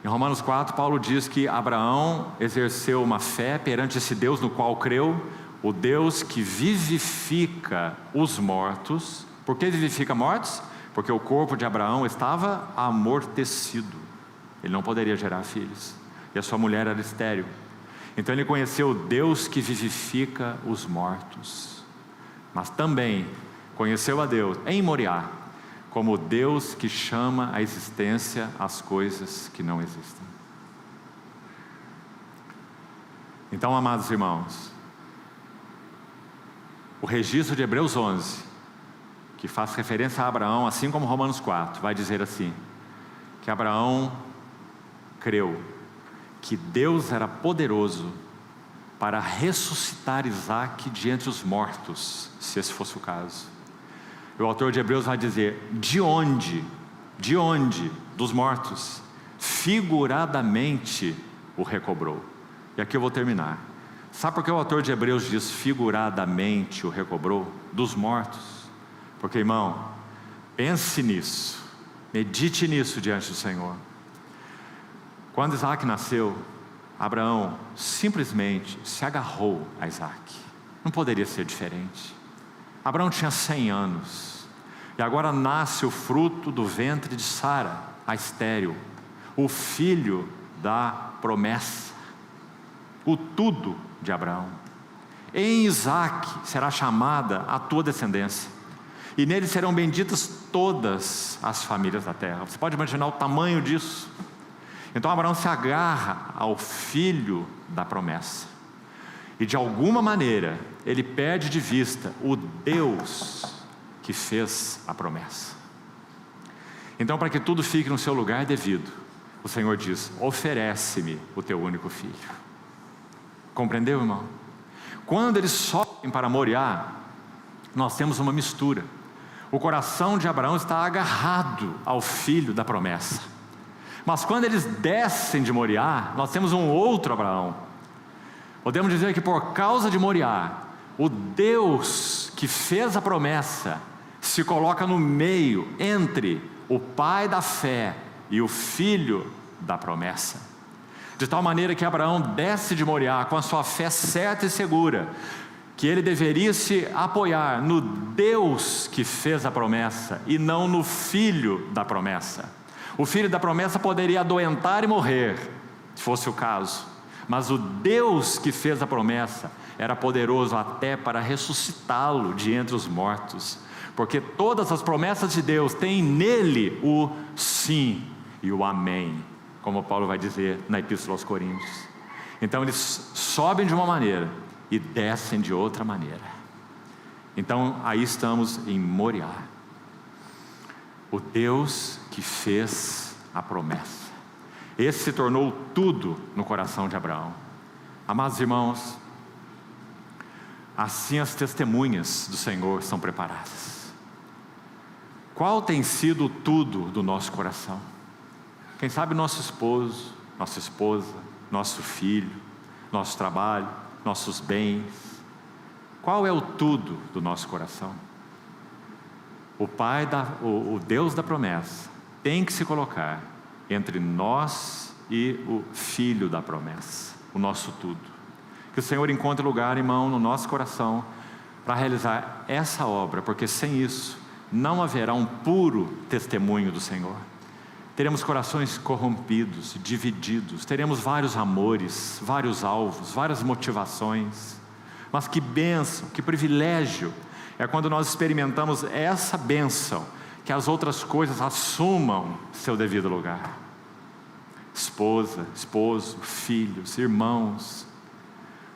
Em Romanos 4, Paulo diz que Abraão exerceu uma fé perante esse Deus no qual creu, o Deus que vivifica os mortos. Por que vivifica mortos? Porque o corpo de Abraão estava amortecido, ele não poderia gerar filhos, e a sua mulher era estéril. Então ele conheceu o Deus que vivifica os mortos, mas também conheceu a Deus em Moriá como o Deus que chama à existência as coisas que não existem. Então, amados irmãos, o registro de Hebreus 11, que faz referência a Abraão, assim como Romanos 4, vai dizer assim: que Abraão creu que Deus era poderoso para ressuscitar Isaac de entre os mortos, se esse fosse o caso. E o autor de Hebreus vai dizer: de onde? Dos mortos, figuradamente o recobrou. E aqui eu vou terminar. Sabe por que o autor de Hebreus diz figuradamente o recobrou? Dos mortos. Porque, irmão, pense nisso, medite nisso diante do Senhor. Quando Isaac nasceu, Abraão simplesmente se agarrou a Isaac. Não poderia ser diferente. Abraão tinha 100 anos, e agora nasce o fruto do ventre de Sara, a estéril, o filho da promessa, o tudo de Abraão. Em Isaac será chamada a tua descendência, e nele serão benditas todas as famílias da terra. Você pode imaginar o tamanho disso? Então Abraão se agarra ao filho da promessa, e de alguma maneira ele perde de vista o Deus que fez a promessa. Então, para que tudo fique no seu lugar devido, o Senhor diz: oferece-me o teu único filho. Compreendeu, irmão? Quando eles sobem para Moriá, nós temos uma mistura. O coração de Abraão está agarrado ao filho da promessa, mas quando eles descem de Moriá, nós temos um outro Abraão. Podemos dizer que por causa de Moriá, o Deus que fez a promessa se coloca no meio entre o pai da fé e o filho da promessa, de tal maneira que Abraão desce de Moriá com a sua fé certa e segura, que ele deveria se apoiar no Deus que fez a promessa e não no filho da promessa. O filho da promessa poderia adoentar e morrer, se fosse o caso, mas o Deus que fez a promessa era poderoso até para ressuscitá-lo de entre os mortos, porque todas as promessas de Deus têm nele o sim e o amém, como Paulo vai dizer na Epístola aos Coríntios. Então eles sobem de uma maneira e descem de outra maneira. Então aí estamos em Moriá, o Deus que fez a promessa. Esse se tornou tudo no coração de Abraão. Amados irmãos, assim as testemunhas do Senhor são preparadas. Qual tem sido o tudo do nosso coração? Quem sabe nosso esposo, nossa esposa, nosso filho, nosso trabalho, nossos bens. Qual é o tudo do nosso coração? O Deus da promessa tem que se colocar entre nós e o Filho da promessa, o nosso tudo. Que o Senhor encontre lugar, irmão, no nosso coração para realizar essa obra, porque sem isso não haverá um puro testemunho do Senhor. Teremos corações corrompidos, divididos, teremos vários amores, vários alvos, várias motivações. Mas que bênção, que privilégio é quando nós experimentamos essa bênção, que as outras coisas assumam seu devido lugar. Esposa, esposo, filhos, irmãos.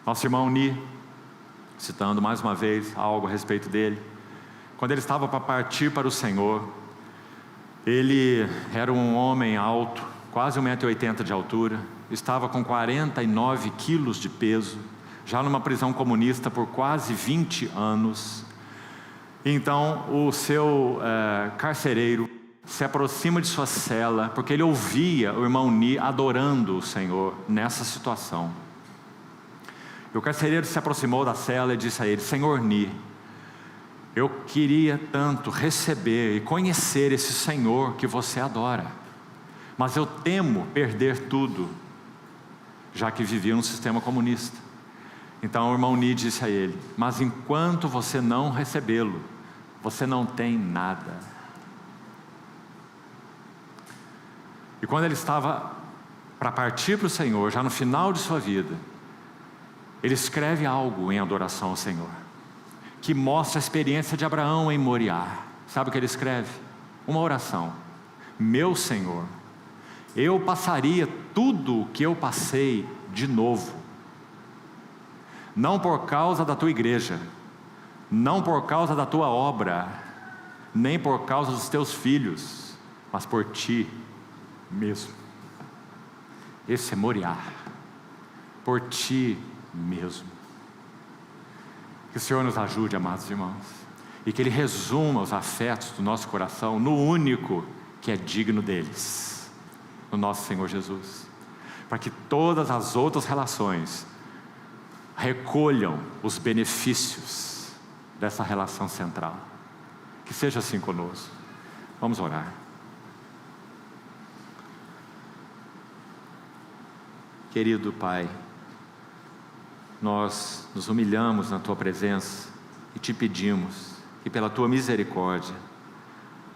Nosso irmão Ni, citando mais uma vez algo a respeito dele, quando ele estava para partir para o Senhor, ele era um homem alto, quase 1,80 m de altura, estava com 49 quilos de peso, já numa prisão comunista por quase 20 anos. Então o seu carcereiro se aproxima de sua cela, porque ele ouvia o irmão Ni adorando o Senhor nessa situação. E o carcereiro se aproximou da cela e disse a ele: Senhor Ni, eu queria tanto receber e conhecer esse Senhor que você adora, mas eu temo perder tudo, já que vivia num sistema comunista. Então o irmão Ni disse a ele: mas enquanto você não recebê-lo, você não tem nada. E quando ele estava para partir para o Senhor, já no final de sua vida, ele escreve algo em adoração ao Senhor, que mostra a experiência de Abraão em Moriá. Sabe o que ele escreve? Uma oração: meu Senhor, eu passaria tudo o que eu passei de novo, não por causa da tua igreja, não por causa da tua obra, nem por causa dos teus filhos, mas por ti mesmo. Esse é Moriá, por ti mesmo. Que o Senhor nos ajude, amados irmãos, e que Ele resuma os afetos do nosso coração no único que é digno deles, no nosso Senhor Jesus, para que todas as outras relações recolham os benefícios dessa relação central. Que seja assim conosco. Vamos orar. Querido Pai, nós nos humilhamos na Tua presença e Te pedimos que pela Tua misericórdia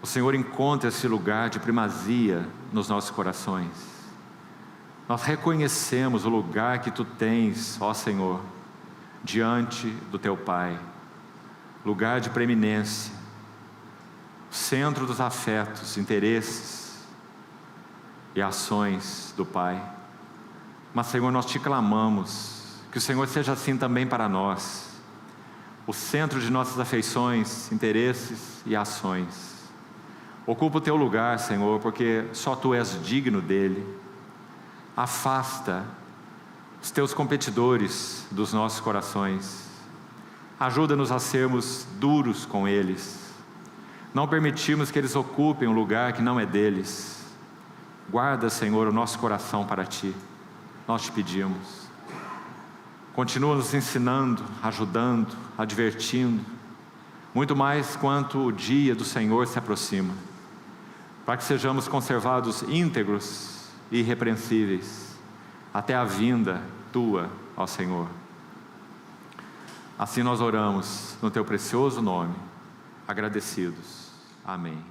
o Senhor encontre esse lugar de primazia nos nossos corações. Nós reconhecemos o lugar que Tu tens, ó Senhor, diante do Teu Pai, lugar de preeminência, centro dos afetos, interesses e ações do Pai. Mas Senhor, nós Te clamamos que o Senhor seja assim também para nós, o centro de nossas afeições, interesses e ações. Ocupa o Teu lugar, Senhor, porque só Tu és digno dele. Afasta os Teus competidores dos nossos corações. Ajuda-nos a sermos duros com eles. Não permitimos que eles ocupem um lugar que não é deles. Guarda, Senhor, o nosso coração para Ti. Nós Te pedimos. Continua nos ensinando, ajudando, advertindo, muito mais quanto o dia do Senhor se aproxima, para que sejamos conservados íntegros e irrepreensíveis até a vinda Tua, ó Senhor. Assim nós oramos no Teu precioso nome, agradecidos. Amém.